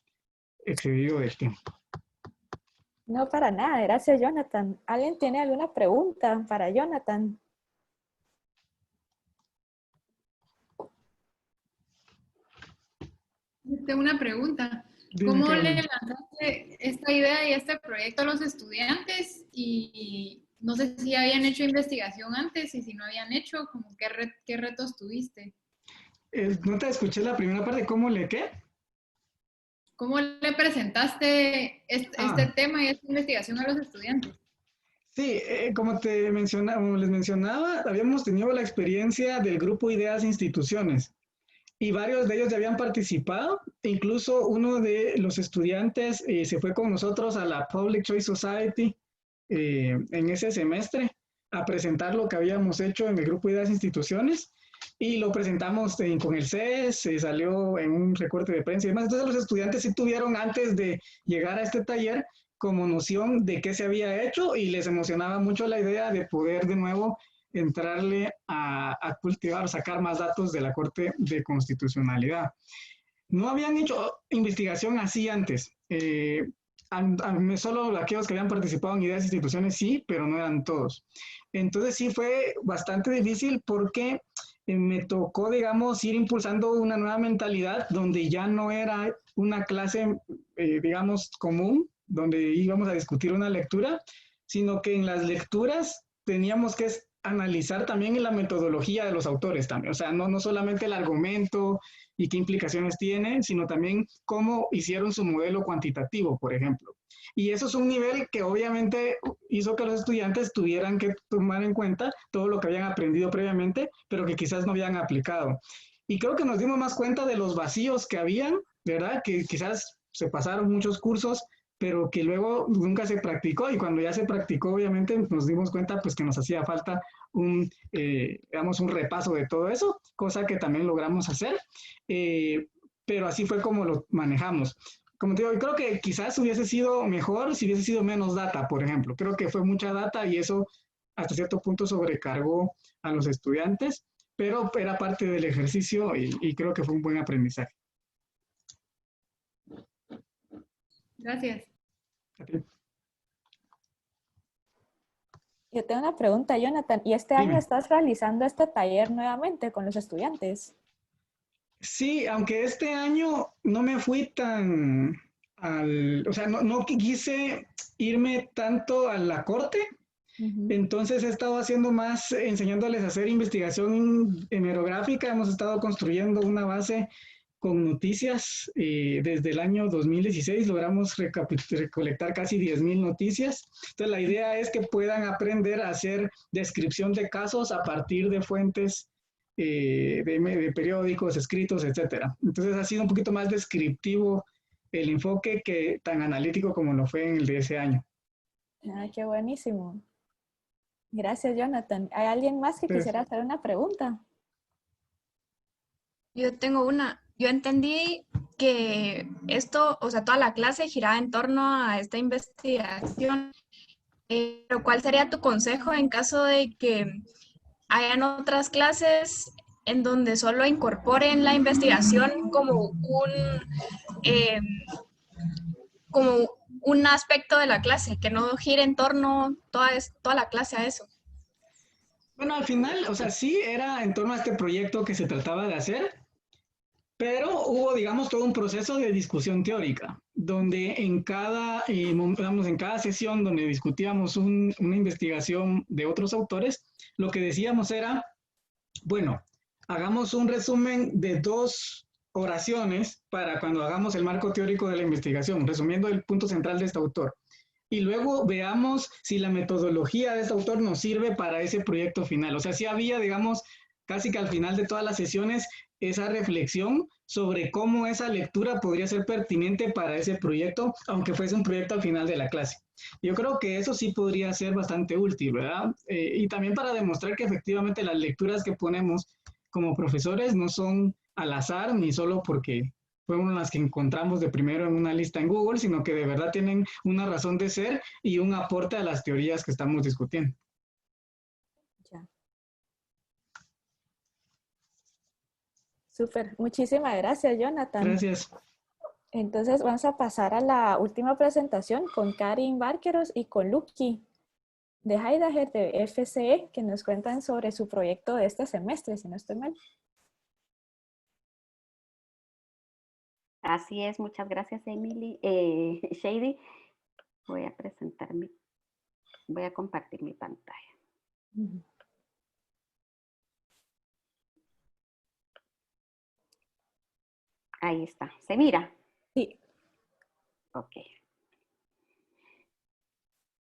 excedido del tiempo. No, para nada. Gracias, Jonathan. ¿Alguien tiene alguna pregunta para Jonathan? Tengo una pregunta. ¿Cómo le lanzaste esta idea y este proyecto a los estudiantes? Y no sé si habían hecho investigación antes y si no habían hecho, como qué retos tuviste. No te escuché la primera parte, ¿cómo le qué? ¿Cómo le presentaste este tema y esta investigación a los estudiantes? Sí, como como les mencionaba, habíamos tenido la experiencia del grupo Ideas e Instituciones y varios de ellos ya habían participado. Incluso uno de los estudiantes se fue con nosotros a la Public Choice Society en ese semestre a presentar lo que habíamos hecho en el grupo Ideas e Instituciones y lo presentamos con el CES, salió en un recorte de prensa y demás. Entonces los estudiantes sí tuvieron antes de llegar a este taller como noción de qué se había hecho y les emocionaba mucho la idea de poder de nuevo entrarle a cultivar, sacar más datos de la Corte de Constitucionalidad. No habían hecho investigación así antes. Solo aquellos que habían participado en Ideas e Instituciones sí, pero no eran todos. Entonces sí fue bastante difícil porque me tocó, digamos, ir impulsando una nueva mentalidad donde ya no era una clase, digamos, común, donde íbamos a discutir una lectura, sino que en las lecturas teníamos que analizar también la metodología de los autores también, o sea, no solamente el argumento y qué implicaciones tiene, sino también cómo hicieron su modelo cuantitativo, por ejemplo. Y eso es un nivel que obviamente hizo que los estudiantes tuvieran que tomar en cuenta todo lo que habían aprendido previamente, pero que quizás no habían aplicado. Y creo que nos dimos más cuenta de los vacíos que habían, ¿verdad? Que quizás se pasaron muchos cursos, pero que luego nunca se practicó y cuando ya se practicó obviamente nos dimos cuenta pues que nos hacía falta digamos un repaso de todo eso, cosa que también logramos hacer, pero así fue como lo manejamos. Como te digo, yo creo que quizás hubiese sido mejor si hubiese sido menos data, por ejemplo. Creo que fue mucha data y eso hasta cierto punto sobrecargó a los estudiantes, pero era parte del ejercicio y creo que fue un buen aprendizaje. Gracias. Yo tengo una pregunta, Jonathan. ¿Y este año estás realizando este taller nuevamente con los estudiantes? Sí, aunque este año no me fui tan o sea, no quise irme tanto a la corte, entonces he estado haciendo más, enseñándoles a hacer investigación hemerográfica, hemos estado construyendo una base con noticias desde el año 2016, logramos recolectar casi 10,000 noticias, entonces la idea es que puedan aprender a hacer descripción de casos a partir de fuentes de periódicos, escritos, etcétera. Entonces ha sido un poquito más descriptivo el enfoque que tan analítico como lo fue en el de ese año. Ah, qué buenísimo. Gracias, Jonathan. ¿Hay alguien más que quisiera hacer una pregunta? Yo tengo una. Yo entendí que esto, o sea, toda la clase giraba en torno a esta investigación. Pero ¿cuál sería tu consejo en caso de que hayan otras clases en donde solo incorporen la investigación como un aspecto de la clase, que no gire en torno toda la clase a eso? Bueno, al final, o sea, sí era en torno a este proyecto que se trataba de hacer, pero hubo, digamos, todo un proceso de discusión teórica, donde en cada sesión donde discutíamos una investigación de otros autores, lo que decíamos era, bueno, hagamos un resumen de 2 oraciones para cuando hagamos el marco teórico de la investigación, resumiendo el punto central de este autor. Y luego veamos si la metodología de este autor nos sirve para ese proyecto final. O sea, sí había, digamos, casi que al final de todas las sesiones, esa reflexión sobre cómo esa lectura podría ser pertinente para ese proyecto, aunque fuese un proyecto al final de la clase. Yo creo que eso sí podría ser bastante útil, ¿verdad? Y también para demostrar que efectivamente las lecturas que ponemos como profesores no son al azar, ni solo porque fueron las que encontramos de primero en una lista en Google, sino que de verdad tienen una razón de ser y un aporte a las teorías que estamos discutiendo. Ya. Súper. Muchísimas gracias, Jonathan. Gracias. Entonces vamos a pasar a la última presentación con Karin Barqueros y con Lucky de Heidegger de FCE, que nos cuentan sobre su proyecto de este semestre, si no estoy mal. Así es, muchas gracias, Emily. Shady, voy a presentarme. Voy a compartir mi pantalla. Ahí está. ¿Se mira? Sí. Ok.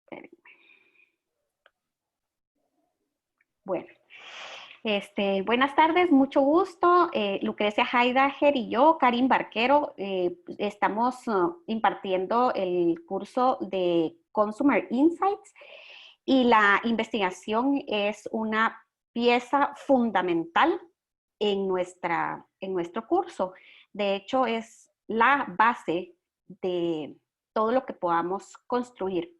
Espérenme. Bueno. Buenas tardes, mucho gusto. Lucrecia Heidager y yo, Karin Barquero, estamos impartiendo el curso de Consumer Insights y la investigación es una pieza fundamental en nuestro curso. De hecho, es la base de todo lo que podamos construir.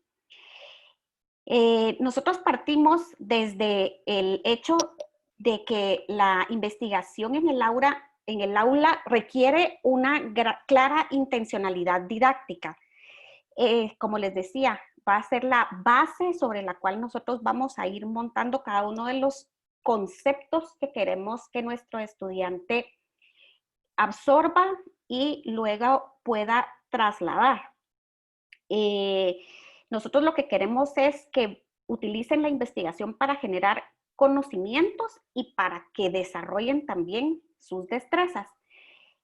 Nosotros partimos desde el hecho de que la investigación en el aula requiere una clara intencionalidad didáctica. Como les decía, va a ser la base sobre la cual nosotros vamos a ir montando cada uno de los conceptos que queremos que nuestro estudiante absorba y luego pueda trasladar. Nosotros lo que queremos es que utilicen la investigación para generar conocimientos y para que desarrollen también sus destrezas.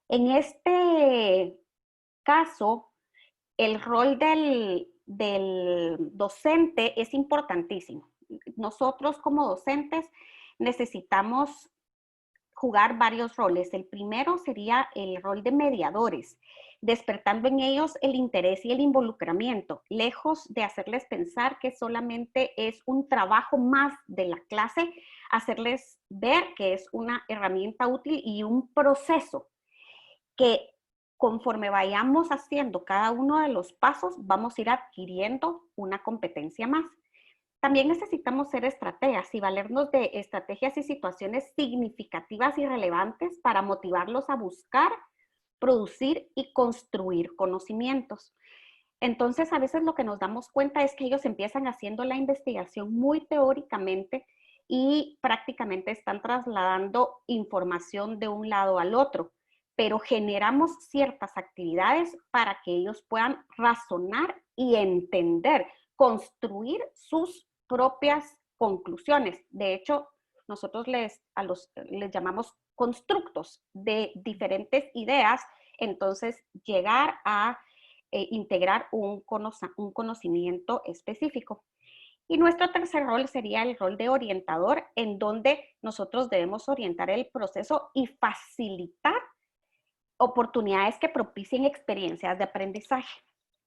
En este caso, el rol del docente es importantísimo. Nosotros como docentes necesitamos jugar varios roles. El primero sería el rol de mediadores, despertando en ellos el interés y el involucramiento, lejos de hacerles pensar que solamente es un trabajo más de la clase, hacerles ver que es una herramienta útil y un proceso que conforme vayamos haciendo cada uno de los pasos, vamos a ir adquiriendo una competencia más. También necesitamos ser estrategas y valernos de estrategias y situaciones significativas y relevantes para motivarlos a buscar, producir y construir conocimientos. Entonces, a veces lo que nos damos cuenta es que ellos empiezan haciendo la investigación muy teóricamente y prácticamente están trasladando información de un lado al otro, pero generamos ciertas actividades para que ellos puedan razonar y entender, construir sus propias conclusiones. De hecho, nosotros les llamamos constructos de diferentes ideas, entonces llegar a integrar un conocimiento específico. Y nuestro tercer rol sería el rol de orientador, en donde nosotros debemos orientar el proceso y facilitar oportunidades que propicien experiencias de aprendizaje.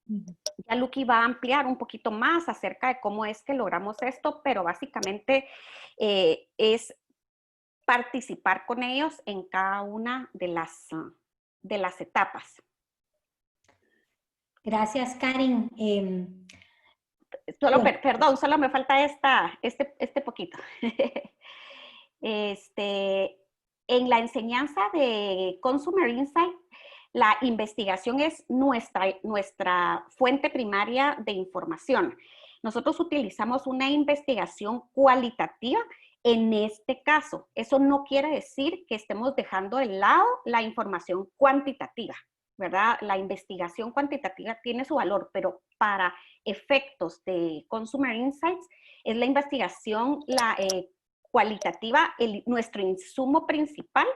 Ya Luqui va a ampliar un poquito más acerca de cómo es que logramos esto, pero básicamente es participar con ellos en cada una de las etapas. Gracias, Karin. Perdón, solo me falta este poquito. En la enseñanza de Consumer Insight, la investigación es nuestra fuente primaria de información. Nosotros utilizamos una investigación cualitativa en este caso. Eso no quiere decir que estemos dejando de lado la información cuantitativa, ¿verdad? La investigación cuantitativa tiene su valor, pero para efectos de Consumer Insights es la investigación cualitativa nuestro insumo principal,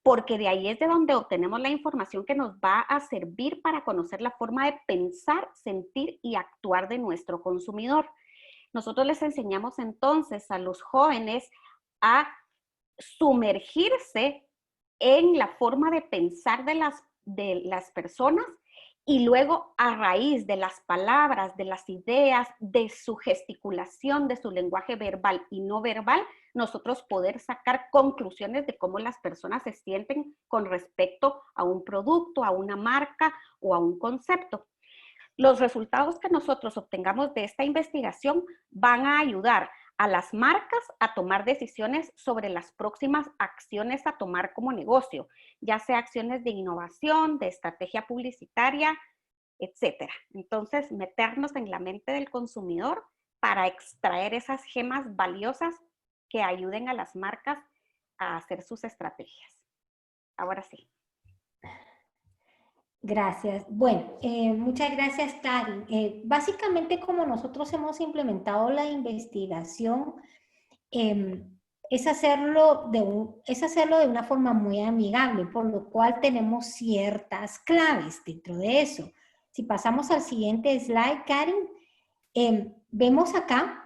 porque de ahí es de donde obtenemos la información que nos va a servir para conocer la forma de pensar, sentir y actuar de nuestro consumidor. Nosotros les enseñamos entonces a los jóvenes a sumergirse en la forma de pensar de las personas y luego a raíz de las palabras, de las ideas, de su gesticulación, de su lenguaje verbal y no verbal, nosotros poder sacar conclusiones de cómo las personas se sienten con respecto a un producto, a una marca o a un concepto. Los resultados que nosotros obtengamos de esta investigación van a ayudar a las marcas a tomar decisiones sobre las próximas acciones a tomar como negocio, ya sea acciones de innovación, de estrategia publicitaria, etcétera. Entonces, meternos en la mente del consumidor para extraer esas gemas valiosas que ayuden a las marcas a hacer sus estrategias. Ahora sí. Gracias. Bueno, muchas gracias, Karen. Básicamente, como nosotros hemos implementado la investigación, es hacerlo de una forma muy amigable, por lo cual tenemos ciertas claves dentro de eso. Si pasamos al siguiente slide, Karen, vemos acá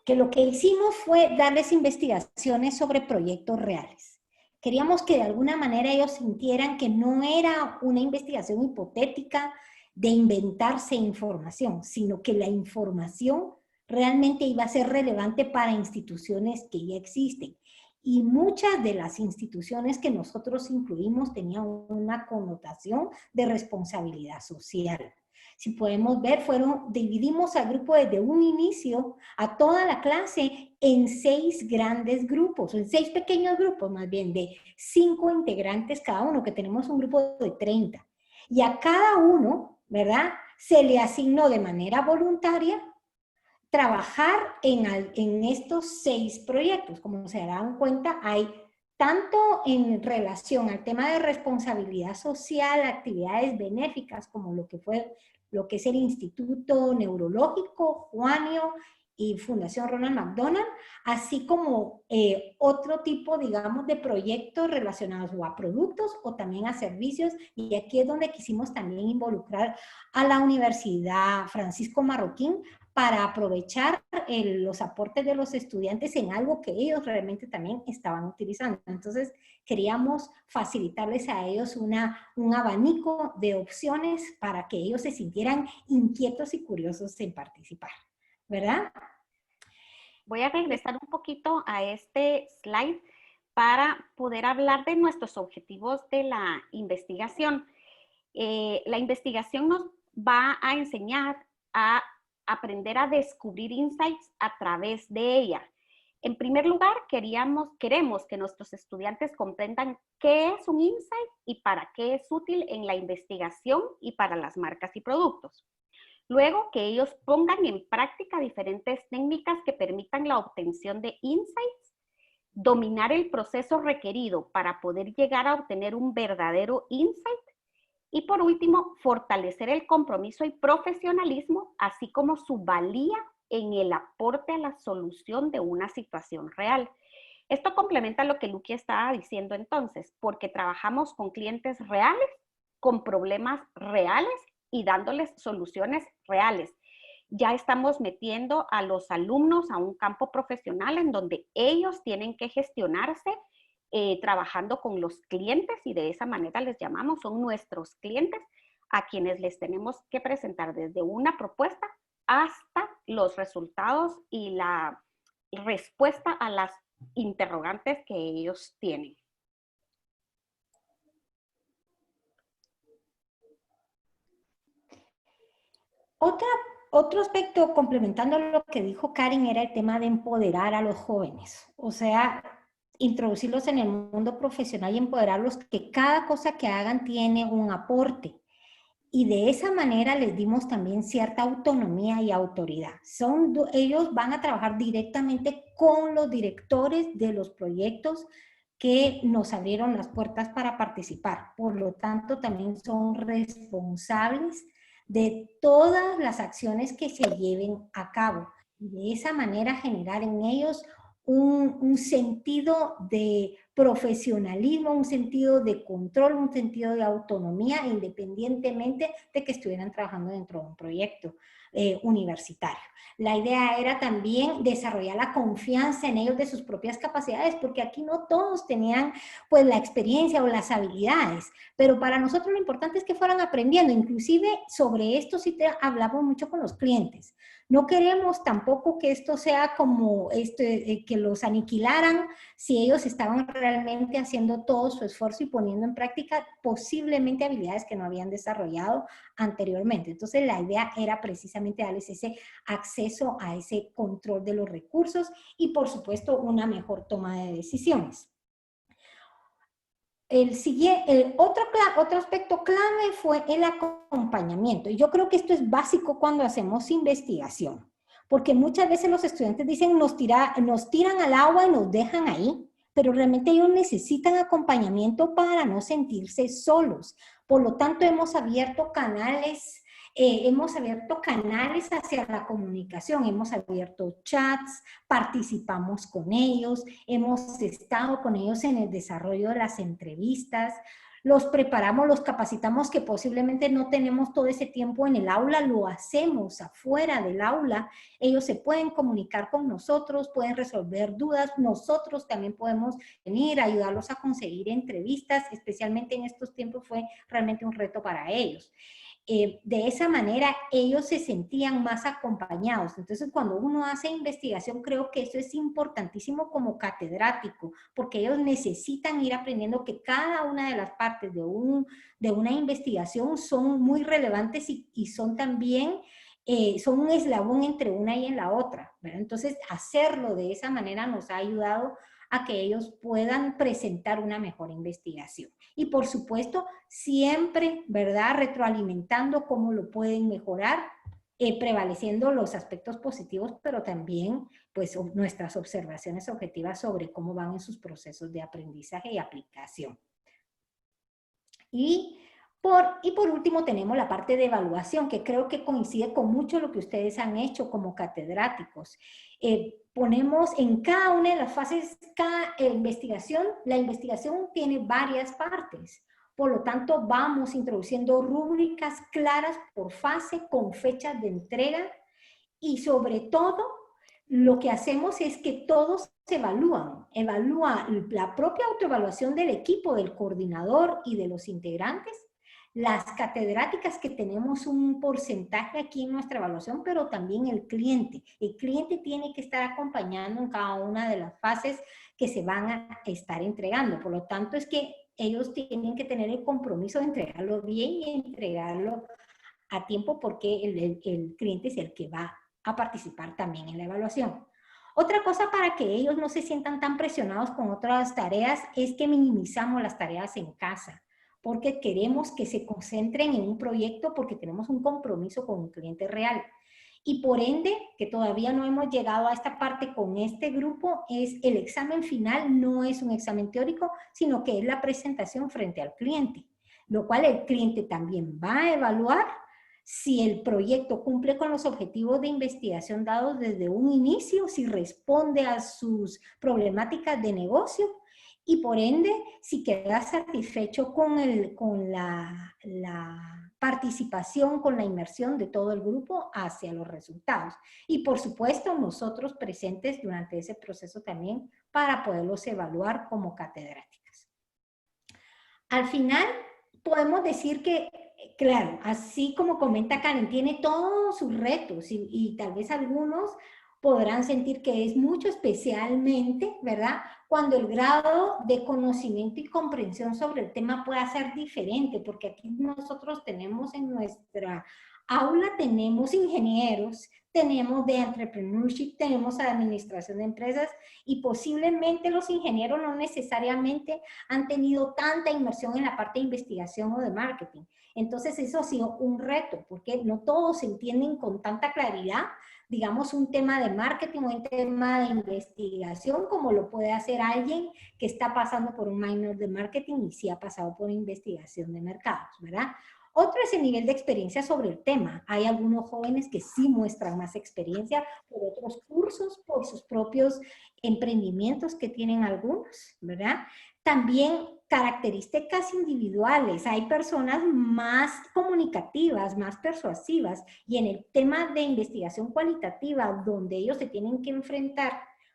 que lo que hicimos fue darles investigaciones sobre proyectos reales. Queríamos que de alguna manera ellos sintieran que no era una investigación hipotética de inventarse información, sino que la información realmente iba a ser relevante para instituciones que ya existen. Y muchas de las instituciones que nosotros incluimos tenían una connotación de responsabilidad social. Si podemos ver, dividimos al grupo desde un inicio a toda la clase en 6 grandes grupos, en 6 pequeños grupos más bien, de 5 integrantes cada uno, que tenemos un grupo de 30. Y a cada uno, ¿verdad?, se le asignó de manera voluntaria trabajar en estos 6 proyectos. Como se darán cuenta, hay tanto en relación al tema de responsabilidad social, actividades benéficas, como lo que es el Instituto Neurológico Juanio y Fundación Ronald McDonald, así como otro tipo, digamos, de proyectos relacionados o a productos o también a servicios, y aquí es donde quisimos también involucrar a la Universidad Francisco Marroquín para aprovechar los aportes de los estudiantes en algo que ellos realmente también estaban utilizando. Entonces, queríamos facilitarles a ellos un abanico de opciones para que ellos se sintieran inquietos y curiosos en participar, ¿verdad? Voy a regresar un poquito a este slide para poder hablar de nuestros objetivos de la investigación. La investigación nos va a enseñar a aprender a descubrir insights a través de ella. En primer lugar, queremos que nuestros estudiantes comprendan qué es un insight y para qué es útil en la investigación y para las marcas y productos. Luego, que ellos pongan en práctica diferentes técnicas que permitan la obtención de insights, dominar el proceso requerido para poder llegar a obtener un verdadero insight. Y por último, fortalecer el compromiso y profesionalismo, así como su valía en el aporte a la solución de una situación real. Esto complementa lo que Luqui estaba diciendo entonces, porque trabajamos con clientes reales, con problemas reales y dándoles soluciones reales. Ya estamos metiendo a los alumnos a un campo profesional en donde ellos tienen que gestionarse trabajando con los clientes, y de esa manera les llamamos, son nuestros clientes a quienes les tenemos que presentar desde una propuesta hasta los resultados y la respuesta a las interrogantes que ellos tienen. Otro aspecto, complementando lo que dijo Karen, era el tema de empoderar a los jóvenes. O sea, introducirlos en el mundo profesional y empoderarlos, que cada cosa que hagan tiene un aporte. Y de esa manera les dimos también cierta autonomía y autoridad. Ellos van a trabajar directamente con los directores de los proyectos que nos abrieron las puertas para participar. Por lo tanto, también son responsables de todas las acciones que se lleven a cabo. Y de esa manera generar en ellos un sentido de profesionalismo, un sentido de control, un sentido de autonomía, independientemente de que estuvieran trabajando dentro de un proyecto universitario. La idea era también desarrollar la confianza en ellos de sus propias capacidades, porque aquí no todos tenían pues la experiencia o las habilidades, pero para nosotros lo importante es que fueran aprendiendo. Inclusive sobre esto sí hablamos mucho con los clientes. No queremos tampoco que esto sea como que los aniquilaran si ellos estaban realmente haciendo todo su esfuerzo y poniendo en práctica posiblemente habilidades que no habían desarrollado anteriormente. Entonces la idea era precisamente darles ese acceso a ese control de los recursos y por supuesto una mejor toma de decisiones. Otro aspecto clave fue el acompañamiento. Y yo creo que esto es básico cuando hacemos investigación, porque muchas veces los estudiantes dicen nos tiran al agua y nos dejan ahí, pero realmente ellos necesitan acompañamiento para no sentirse solos. Por lo tanto, hemos abierto canales hacia la comunicación, hemos abierto chats, participamos con ellos, hemos estado con ellos en el desarrollo de las entrevistas, los preparamos, los capacitamos, que posiblemente no tenemos todo ese tiempo en el aula, lo hacemos afuera del aula. Ellos se pueden comunicar con nosotros, pueden resolver dudas, nosotros también podemos venir a ayudarlos a conseguir entrevistas, especialmente en estos tiempos fue realmente un reto para ellos. De esa manera ellos se sentían más acompañados. Entonces, cuando uno hace investigación, creo que eso es importantísimo como catedrático, porque ellos necesitan ir aprendiendo que cada una de las partes de una investigación son muy relevantes y son también, son un eslabón entre una y en la otra, ¿verdad? Entonces, hacerlo de esa manera nos ha ayudado a que ellos puedan presentar una mejor investigación. Y por supuesto, siempre, ¿verdad?, retroalimentando cómo lo pueden mejorar, prevaleciendo los aspectos positivos, pero también, pues, nuestras observaciones objetivas sobre cómo van en sus procesos de aprendizaje y aplicación. Y por último tenemos la parte de evaluación, que creo que coincide con mucho lo que ustedes han hecho como catedráticos. Ponemos en cada una de las fases, cada investigación, la investigación tiene varias partes. Por lo tanto, vamos introduciendo rúbricas claras por fase, con fechas de entrega, y sobre todo, lo que hacemos es que todos se evalúa la propia autoevaluación del equipo, del coordinador y de los integrantes, las catedráticas, que tenemos un porcentaje aquí en nuestra evaluación, pero también el cliente. El cliente tiene que estar acompañando en cada una de las fases que se van a estar entregando. Por lo tanto, es que ellos tienen que tener el compromiso de entregarlo bien y entregarlo a tiempo, porque el cliente es el que va a participar también en la evaluación. Otra cosa para que ellos no se sientan tan presionados con otras tareas es que minimizamos las tareas en casa, porque queremos que se concentren en un proyecto, porque tenemos un compromiso con un cliente real. Y por ende, que todavía no hemos llegado a esta parte con este grupo, es el examen final, no es un examen teórico, sino que es la presentación frente al cliente, lo cual el cliente también va a evaluar si el proyecto cumple con los objetivos de investigación dados desde un inicio, si responde a sus problemáticas de negocio, y por ende, si queda satisfecho con la participación, con la inmersión de todo el grupo hacia los resultados. Y por supuesto, nosotros presentes durante ese proceso también para poderlos evaluar como catedráticas. Al final, podemos decir que, claro, así como comenta Karen, tiene todos sus retos y tal vez algunos podrán sentir que es mucho, especialmente, ¿verdad?, cuando el grado de conocimiento y comprensión sobre el tema pueda ser diferente, porque aquí nosotros tenemos en nuestra aula, tenemos ingenieros, tenemos de entrepreneurship, tenemos administración de empresas, y posiblemente los ingenieros no necesariamente han tenido tanta inmersión en la parte de investigación o de marketing. Entonces eso ha sido un reto, porque no todos entienden con tanta claridad, digamos, un tema de marketing o un tema de investigación como lo puede hacer alguien que está pasando por un minor de marketing y sí ha pasado por investigación de mercados, ¿verdad? Otro es el nivel de experiencia sobre el tema. Hay algunos jóvenes que sí muestran más experiencia por otros cursos, por sus propios emprendimientos que tienen algunos, ¿verdad? También características individuales. Hay personas más comunicativas, más persuasivas, y en el tema de investigación cualitativa, donde ellos se tienen que enfrentar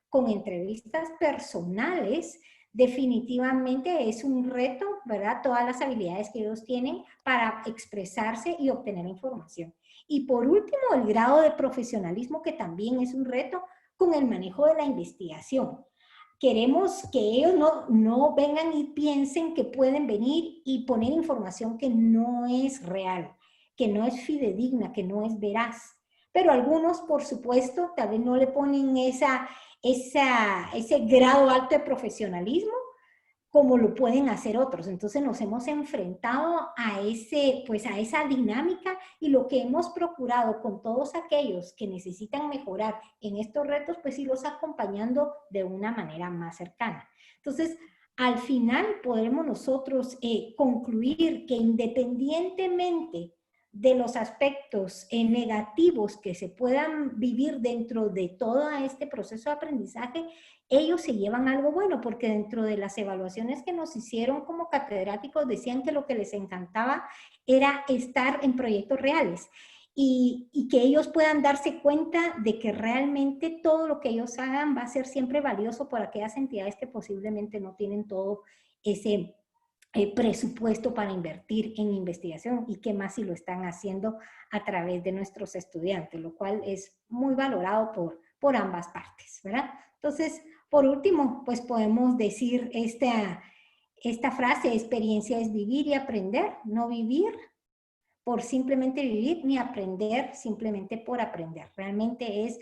con entrevistas personales, definitivamente es un reto, ¿verdad? Todas las habilidades que ellos tienen para expresarse y obtener información. Y por último, el grado de profesionalismo, que también es un reto con el manejo de la investigación. Queremos que ellos no vengan y piensen que pueden venir y poner información que no es real, que no es fidedigna, que no es veraz. Pero algunos, por supuesto, tal vez no le ponen ese grado alto de profesionalismo como lo pueden hacer otros. Entonces nos hemos enfrentado a esa dinámica, y lo que hemos procurado con todos aquellos que necesitan mejorar en estos retos, pues irlos acompañando de una manera más cercana. Entonces, al final podremos nosotros concluir que independientemente de los aspectos negativos que se puedan vivir dentro de todo este proceso de aprendizaje, ellos se llevan algo bueno, porque dentro de las evaluaciones que nos hicieron como catedráticos decían que lo que les encantaba era estar en proyectos reales y que ellos puedan darse cuenta de que realmente todo lo que ellos hagan va a ser siempre valioso por aquellas entidades que posiblemente no tienen todo ese presupuesto para invertir en investigación y qué más si lo están haciendo a través de nuestros estudiantes, lo cual es muy valorado por ambas partes, ¿verdad? Entonces, por último, pues podemos decir esta frase: experiencia es vivir y aprender, no vivir por simplemente vivir, ni aprender simplemente por aprender. Realmente es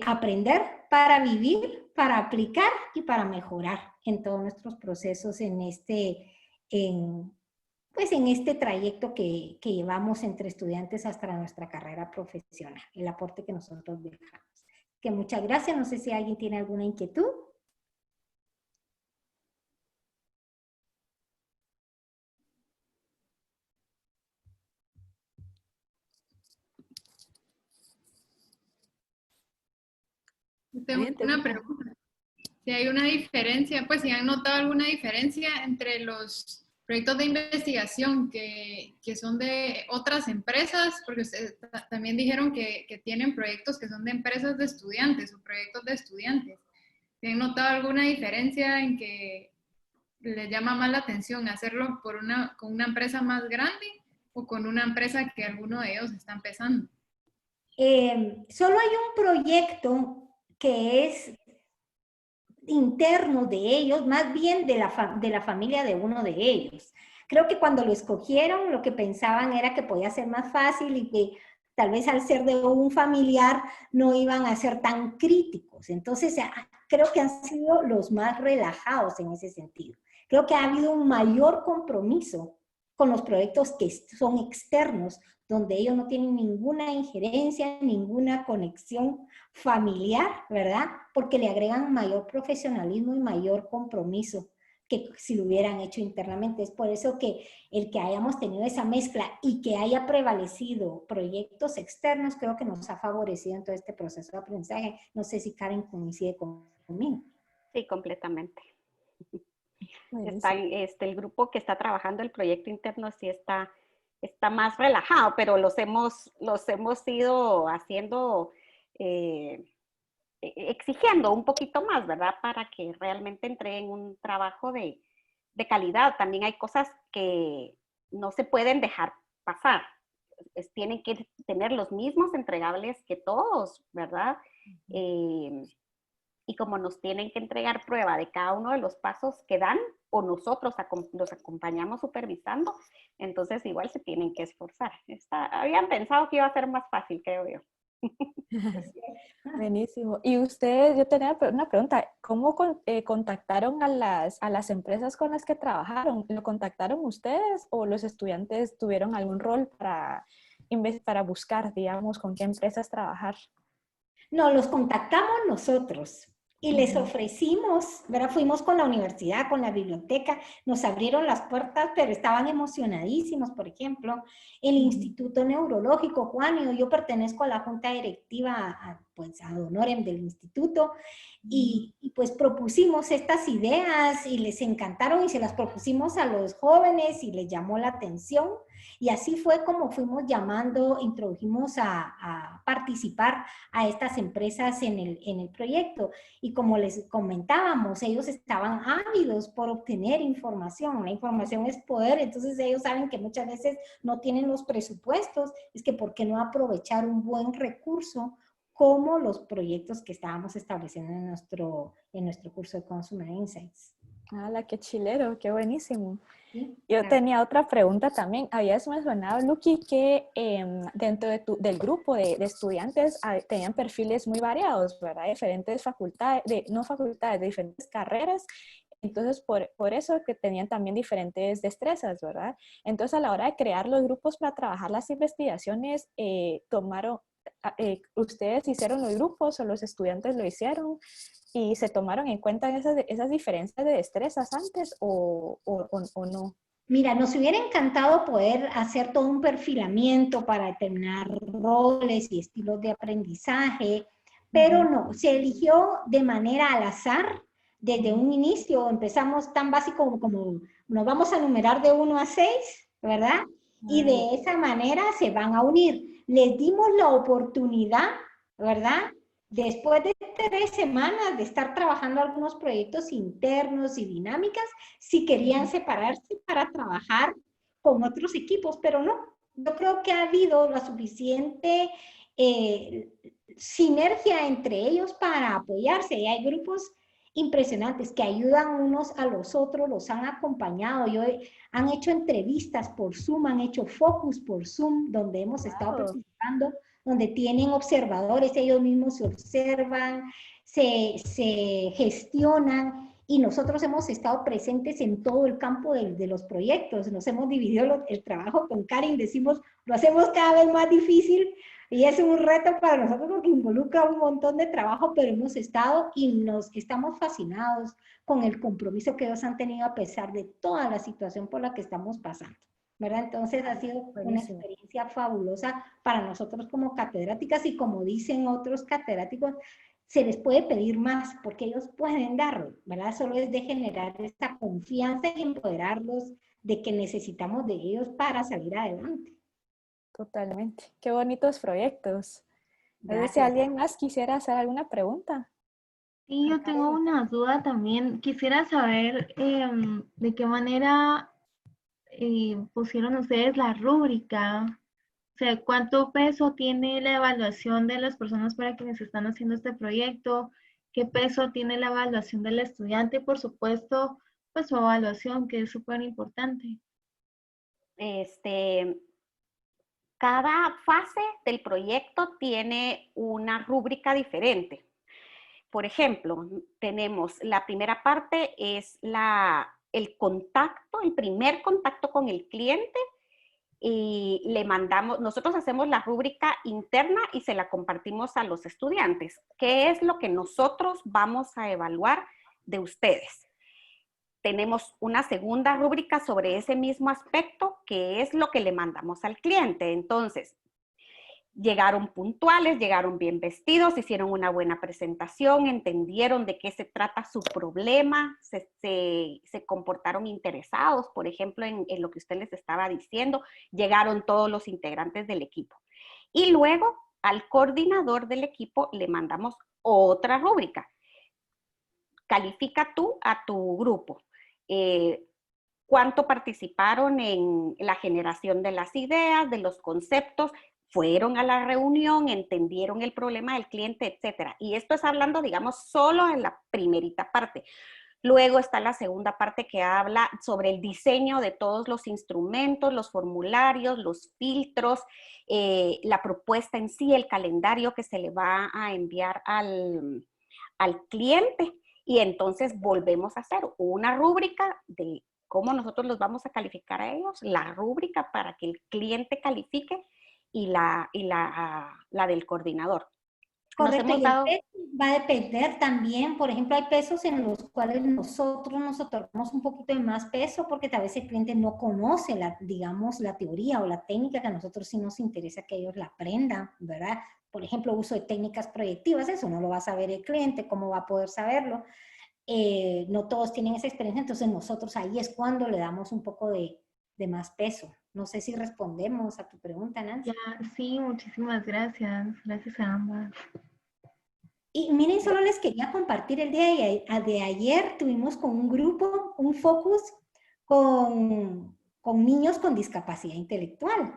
aprender para vivir, para aplicar y para mejorar en todos nuestros procesos en este trayecto que llevamos entre estudiantes hasta nuestra carrera profesional, el aporte que nosotros dejamos. Que muchas gracias. No sé si alguien tiene alguna inquietud. Tengo una pregunta. Si hay una diferencia, pues si han notado alguna diferencia entre los proyectos de investigación que son de otras empresas, porque ustedes también dijeron que tienen proyectos que son de empresas de estudiantes o proyectos de estudiantes. ¿Si han notado alguna diferencia en que les llama más la atención hacerlo con una empresa más grande o con una empresa que alguno de ellos está empezando? Solo hay un proyecto que es interno de ellos, más bien de la familia de uno de ellos. Creo que cuando lo escogieron, lo que pensaban era que podía ser más fácil y que tal vez al ser de un familiar no iban a ser tan críticos. Entonces, creo que han sido los más relajados en ese sentido. Creo que ha habido un mayor compromiso con los proyectos que son externos, donde ellos no tienen ninguna injerencia, ninguna conexión familiar, ¿verdad? Porque le agregan mayor profesionalismo y mayor compromiso que si lo hubieran hecho internamente. Es por eso que el que hayamos tenido esa mezcla y que haya prevalecido proyectos externos, creo que nos ha favorecido en todo este proceso de aprendizaje. No sé si Karen coincide conmigo. Sí, completamente. El grupo que está trabajando el proyecto interno sí está más relajado, pero los hemos ido haciendo, exigiendo un poquito más, ¿verdad? Para que realmente entreguen un trabajo de calidad. También hay cosas que no se pueden dejar pasar. Tienen que tener los mismos entregables que todos, ¿verdad? Y como nos tienen que entregar prueba de cada uno de los pasos que dan, o nosotros los acompañamos supervisando, entonces igual se tienen que esforzar. Habían pensado que iba a ser más fácil, creo yo. Buenísimo. Y ustedes, yo tenía una pregunta, ¿cómo contactaron a las empresas con las que trabajaron? ¿Lo contactaron ustedes o los estudiantes tuvieron algún rol para buscar, digamos, con qué empresas trabajar? No, los contactamos nosotros y les ofrecimos, ¿verdad? Fuimos con la universidad, con la biblioteca, nos abrieron las puertas, pero estaban emocionadísimos. Por ejemplo, el Instituto Neurológico, Juanio, yo pertenezco a la junta directiva, ad honorem del instituto, y pues propusimos estas ideas y les encantaron y se las propusimos a los jóvenes y les llamó la atención. Y así fue como fuimos introdujimos a participar a estas empresas en el proyecto. Y como les comentábamos, ellos estaban ávidos por obtener información. La información es poder, entonces ellos saben que muchas veces no tienen los presupuestos. Es que ¿por qué no aprovechar un buen recurso como los proyectos que estábamos estableciendo en nuestro curso de Consumer Insights? ¡Hala, qué chilero! ¡Qué buenísimo! Sí, Yo tenía otra pregunta también. Habías mencionado, Luqui, que dentro del grupo de estudiantes tenían perfiles muy variados, ¿verdad? Diferentes facultades, de diferentes carreras. Entonces, por eso que tenían también diferentes destrezas, ¿verdad? Entonces, a la hora de crear los grupos para trabajar las investigaciones, ¿ustedes hicieron los grupos o los estudiantes lo hicieron? ¿Y se tomaron en cuenta esas diferencias de destrezas antes o no? Mira, nos hubiera encantado poder hacer todo un perfilamiento para determinar roles y estilos de aprendizaje, pero no, se eligió de manera al azar. Desde un inicio empezamos tan básico como nos vamos a numerar de 1 a 6, ¿verdad? Y de esa manera se van a unir. Les dimos la oportunidad, ¿verdad? Después de 3 semanas de estar trabajando algunos proyectos internos y dinámicas, si querían separarse para trabajar con otros equipos, pero no. Yo creo que ha habido la suficiente sinergia entre ellos para apoyarse. Y hay grupos impresionantes que ayudan unos a los otros, los han acompañado. Han hecho entrevistas por Zoom, han hecho focus por Zoom, donde hemos estado participando, donde tienen observadores, ellos mismos se observan, se gestionan, y nosotros hemos estado presentes en todo el campo de los proyectos. Nos hemos dividido el trabajo con Karen, decimos, lo hacemos cada vez más difícil, y es un reto para nosotros porque involucra un montón de trabajo, pero hemos estado y nos estamos fascinados con el compromiso que ellos han tenido a pesar de toda la situación por la que estamos pasando, ¿verdad? Entonces ha sido una experiencia fabulosa para nosotros como catedráticas, y como dicen otros catedráticos, se les puede pedir más porque ellos pueden darlo, ¿verdad? Solo es de generar esa confianza y empoderarlos de que necesitamos de ellos para salir adelante. Totalmente. Qué bonitos proyectos. No sé si alguien más quisiera hacer alguna pregunta. Sí, yo tengo una duda también. Quisiera saber de qué manera pusieron ustedes la rúbrica. O sea, ¿cuánto peso tiene la evaluación de las personas para quienes están haciendo este proyecto? ¿Qué peso tiene la evaluación del estudiante? Y por supuesto, pues su evaluación, que es súper importante. Cada fase del proyecto tiene una rúbrica diferente. Por ejemplo, tenemos la primera parte es el contacto, el primer contacto con el cliente, y le mandamos, nosotros hacemos la rúbrica interna y se la compartimos a los estudiantes. ¿Qué es lo que nosotros vamos a evaluar de ustedes? Tenemos una segunda rúbrica sobre ese mismo aspecto, que es lo que le mandamos al cliente. Entonces, llegaron puntuales, llegaron bien vestidos, hicieron una buena presentación, entendieron de qué se trata su problema, se comportaron interesados, por ejemplo, en lo que usted les estaba diciendo, llegaron todos los integrantes del equipo. Y luego, al coordinador del equipo le mandamos otra rúbrica. Califica tú a tu grupo. ¿Cuánto participaron en la generación de las ideas, de los conceptos? Fueron a la reunión, entendieron el problema del cliente, etcétera. Y esto es hablando, digamos, solo en la primerita parte. Luego está la segunda parte que habla sobre el diseño de todos los instrumentos, los formularios, los filtros, la propuesta en sí, el calendario que se le va a enviar al cliente. Y entonces volvemos a hacer una rúbrica de cómo nosotros los vamos a calificar a ellos, la rúbrica para que el cliente califique y la del coordinador. Correcto, y el peso va a depender también, por ejemplo, hay pesos en los cuales nosotros nos otorgamos un poquito de más peso porque tal vez el cliente no conoce, digamos, la teoría o la técnica que a nosotros sí nos interesa que ellos la aprendan, ¿verdad? Por ejemplo, uso de técnicas proyectivas, eso no lo va a saber el cliente, ¿cómo va a poder saberlo? No todos tienen esa experiencia, entonces nosotros ahí es cuando le damos un poco de más peso. No sé si respondemos a tu pregunta, Nancy. Ya, sí, muchísimas gracias. Gracias a ambas. Y miren, solo les quería compartir el día de ayer tuvimos con un grupo, un focus con niños con discapacidad intelectual.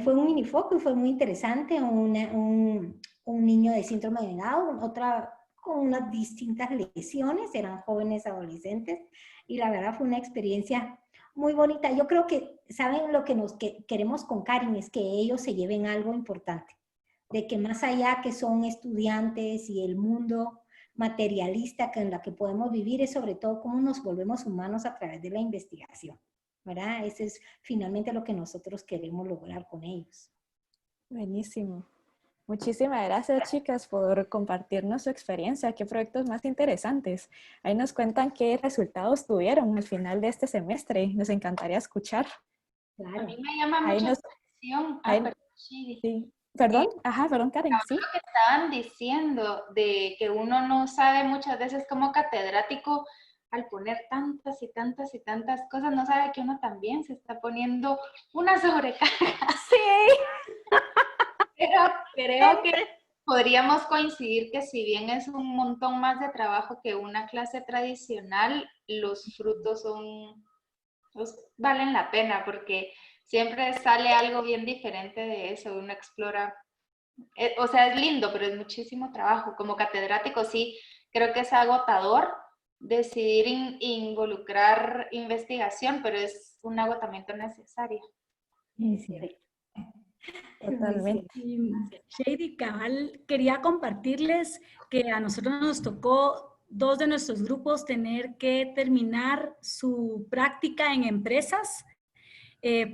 Fue un mini focus, fue muy interesante, un niño de síndrome de Down, otra con unas distintas lesiones, eran jóvenes adolescentes, y la verdad fue una experiencia muy bonita. Yo creo que, ¿saben lo que queremos con Karen? Es que ellos se lleven algo importante, de que más allá que son estudiantes y el mundo materialista en la que podemos vivir, es sobre todo cómo nos volvemos humanos a través de la investigación, ¿verdad? Eso es finalmente lo que nosotros queremos lograr con ellos. Buenísimo. Muchísimas gracias, chicas, por compartirnos su experiencia. Qué proyectos más interesantes. Ahí nos cuentan qué resultados tuvieron al final de este semestre. Nos encantaría escuchar. A Claro. mí me llama Ahí mucho la nos, atención. ahí- Perdón, Shiri. sí. Perdón, ajá, perdón, Karen, sí. Lo que estaban diciendo de que uno no sabe muchas veces como catedrático al poner tantas y tantas y tantas cosas, no sabe que uno también se está poniendo una sobrecarga. Sí. Pero creo que podríamos coincidir que si bien es un montón más de trabajo que una clase tradicional, los frutos valen la pena porque siempre sale algo bien diferente de eso, uno explora. O sea, es lindo, pero es muchísimo trabajo. Como catedrático sí, creo que es agotador decidir involucrar investigación, pero es un agotamiento necesario. Es cierto. Totalmente. Y Shady Cabal, quería compartirles que a nosotros nos tocó 2 de nuestros grupos tener que terminar su práctica en empresas,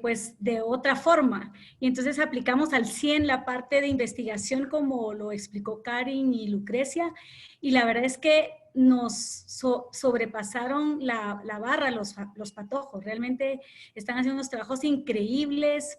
pues de otra forma. Y entonces aplicamos al 100 la parte de investigación como lo explicó Karin y Lucrecia. Y la verdad es que nos sobrepasaron la barra los patojos. Realmente están haciendo unos trabajos increíbles.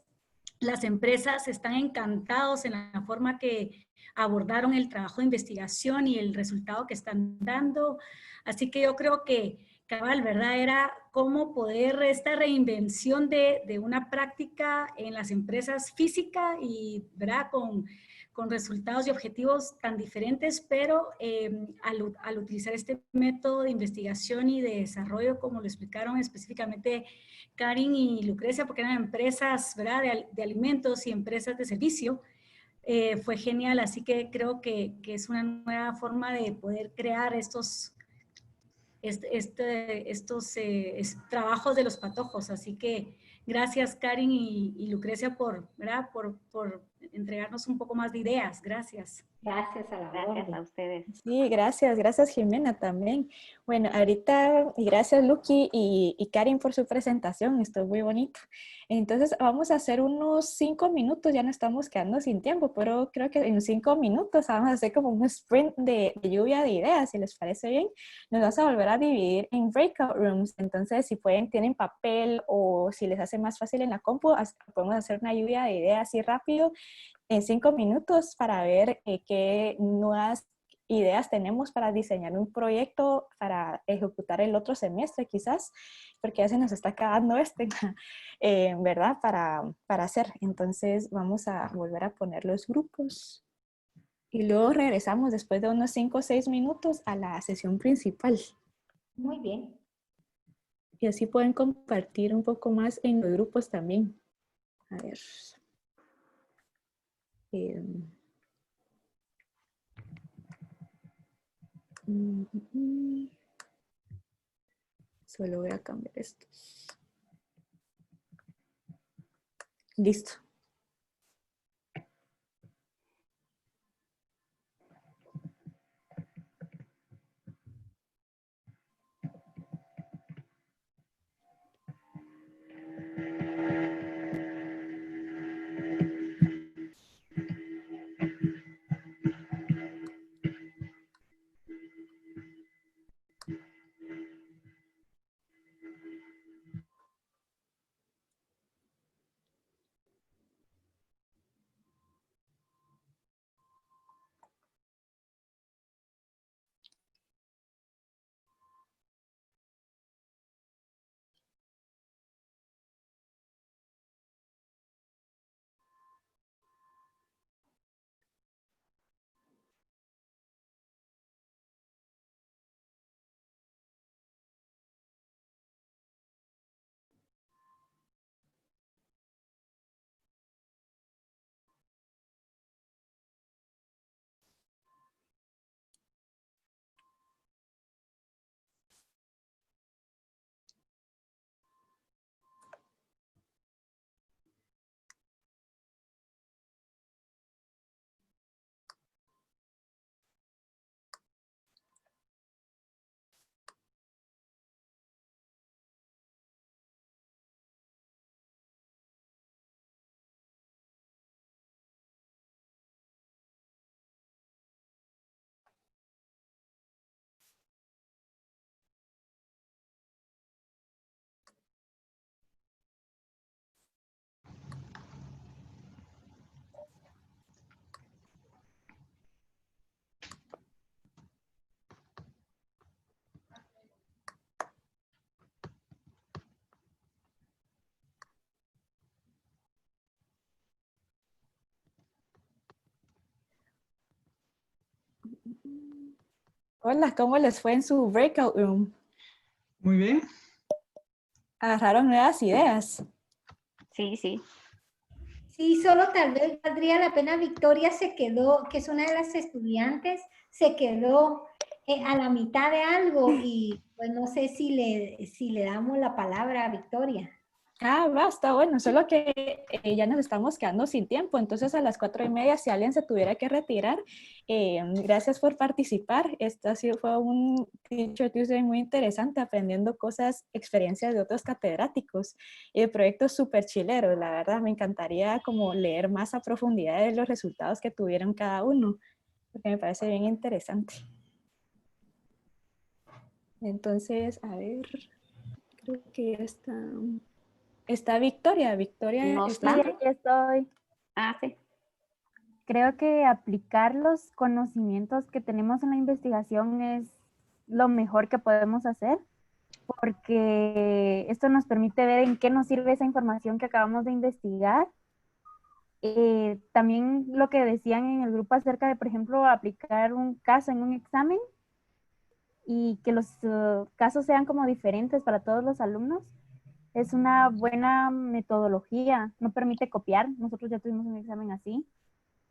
Las empresas están encantados en la forma que abordaron el trabajo de investigación y el resultado que están dando. Así que yo creo que, cabal, ¿verdad? Era cómo poder esta reinvención de una práctica en las empresas física y, ¿verdad? Con resultados y objetivos tan diferentes, pero al utilizar este método de investigación y de desarrollo, como lo explicaron específicamente Karin y Lucrecia, porque eran empresas, ¿verdad? De alimentos y empresas de servicio, fue genial. Así que creo que es una nueva forma de poder crear estos trabajos de los patojos. Así que gracias, Karin y Lucrecia, ¿verdad? Por entregarnos un poco más de ideas. Gracias. Gracias a la Gracias orden. a ustedes. Sí, gracias Jimena también. Bueno, ahorita, y gracias Lucky y Karin por su presentación, estuvo muy bonito. Entonces vamos a hacer unos 5 minutos, ya no estamos quedando sin tiempo, pero creo que en 5 minutos vamos a hacer como un sprint de lluvia de ideas, si les parece bien. Nos vamos a volver a dividir en breakout rooms, entonces si pueden, tienen papel o si les hace más fácil en la compu, podemos hacer una lluvia de ideas así rápido en 5 minutos para ver qué nuevas ideas tenemos para diseñar un proyecto para ejecutar el otro semestre quizás, porque ya se nos está acabando ¿verdad? Para hacer. Entonces vamos a volver a poner los grupos y luego regresamos después de unos 5 o 6 minutos a la sesión principal. Muy bien. Y así pueden compartir un poco más en los grupos también. A ver. Solo voy a cambiar estos. Listo. Hola, ¿cómo les fue en su breakout room? Muy bien. ¿Agarraron nuevas ideas? Sí, sí. Sí, solo tal vez valdría la pena, Victoria se quedó, que es una de las estudiantes, se quedó a la mitad de algo y pues no sé si le damos la palabra a Victoria. Ah, va, está bueno, solo que ya nos estamos quedando sin tiempo, entonces a las 4:30, si alguien se tuviera que retirar, gracias por participar. Fue un Teacher Tuesday muy interesante, aprendiendo cosas, experiencias de otros catedráticos y de proyectos súper chileros. La verdad, me encantaría como leer más a profundidad de los resultados que tuvieron cada uno, porque me parece bien interesante. Entonces, a ver, creo que está Victoria. Victoria, No ¿está? está. Sí, aquí estoy. Ah, sí. Creo que aplicar los conocimientos que tenemos en la investigación es lo mejor que podemos hacer, porque esto nos permite ver en qué nos sirve esa información que acabamos de investigar. También lo que decían en el grupo acerca de, por ejemplo, aplicar un caso en un examen y que los casos sean como diferentes para todos los alumnos. Es una buena metodología, no permite copiar. Nosotros ya tuvimos un examen así.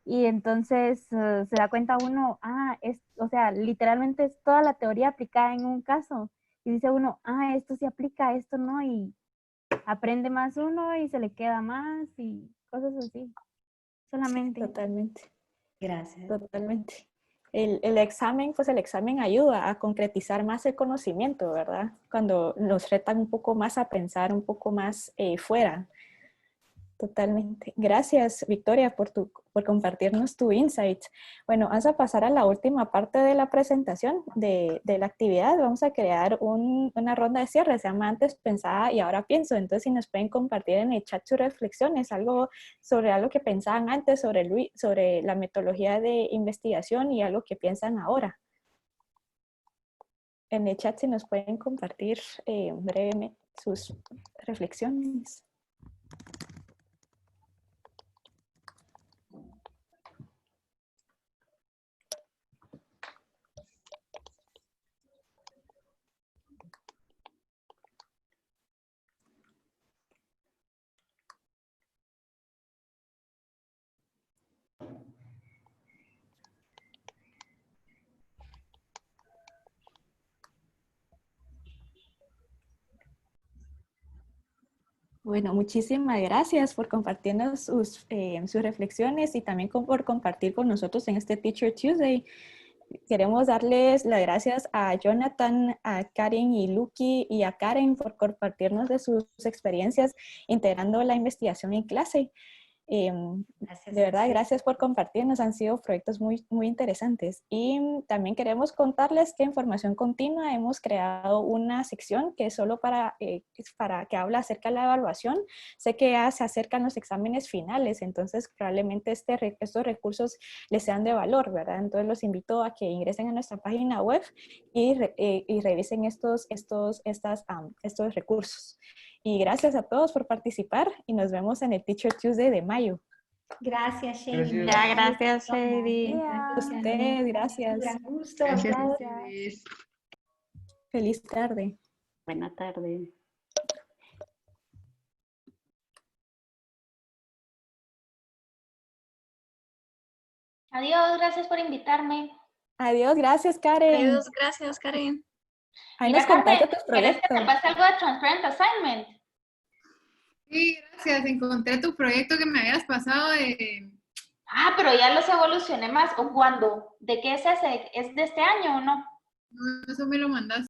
Y entonces se da cuenta uno, o sea, literalmente es toda la teoría aplicada en un caso. Y dice uno, esto se aplica, esto no, y aprende más uno y se le queda más y cosas así. Solamente. Sí, totalmente. Gracias. Totalmente. El examen, pues el examen ayuda a concretizar más el conocimiento, ¿verdad? Cuando nos retan un poco más a pensar un poco más fuera. Totalmente. Gracias, Victoria, por compartirnos tu insight. Bueno, vamos a pasar a la última parte de la presentación de la actividad. Vamos a crear una ronda de cierre. Se llama Antes Pensaba y Ahora Pienso. Entonces, si nos pueden compartir en el chat sus reflexiones, algo sobre algo que pensaban antes, sobre la metodología de investigación y algo que piensan ahora. En el chat, si nos pueden compartir brevemente sus reflexiones. Bueno, muchísimas gracias por compartirnos sus reflexiones y también por compartir con nosotros en este Teacher Tuesday. Queremos darles las gracias a Jonathan, a Karen y Lucky y a Karen por compartirnos de sus experiencias integrando la investigación en clase. De verdad, gracias por compartirnos, han sido proyectos muy, muy interesantes. Y también queremos contarles que en Formación Continua hemos creado una sección que es solo para que habla acerca de la evaluación. Sé que ya se acercan los exámenes finales, entonces probablemente estos recursos les sean de valor, ¿verdad? Entonces los invito a que ingresen a nuestra página web y revisen estos recursos. Y gracias a todos por participar y nos vemos en el Teacher Tuesday de mayo. Gracias, Shady. Ya, gracias, Shady. A usted, gracias. Un gran gusto. Gracias. Gracias. Feliz tarde. Buena tarde. Adiós, gracias por invitarme. Adiós, gracias, Karen. Adiós, gracias, Karen. Ahí Mira, nos contaste Carmen, tus ¿quieres que te proyectos. pase algo de Transparent Assignment? Sí, gracias. Encontré tu proyecto que me habías pasado Pero ya los evolucioné más. ¿O cuándo? ¿De qué es ese? ¿Es de este año o no? Eso me lo mandaste.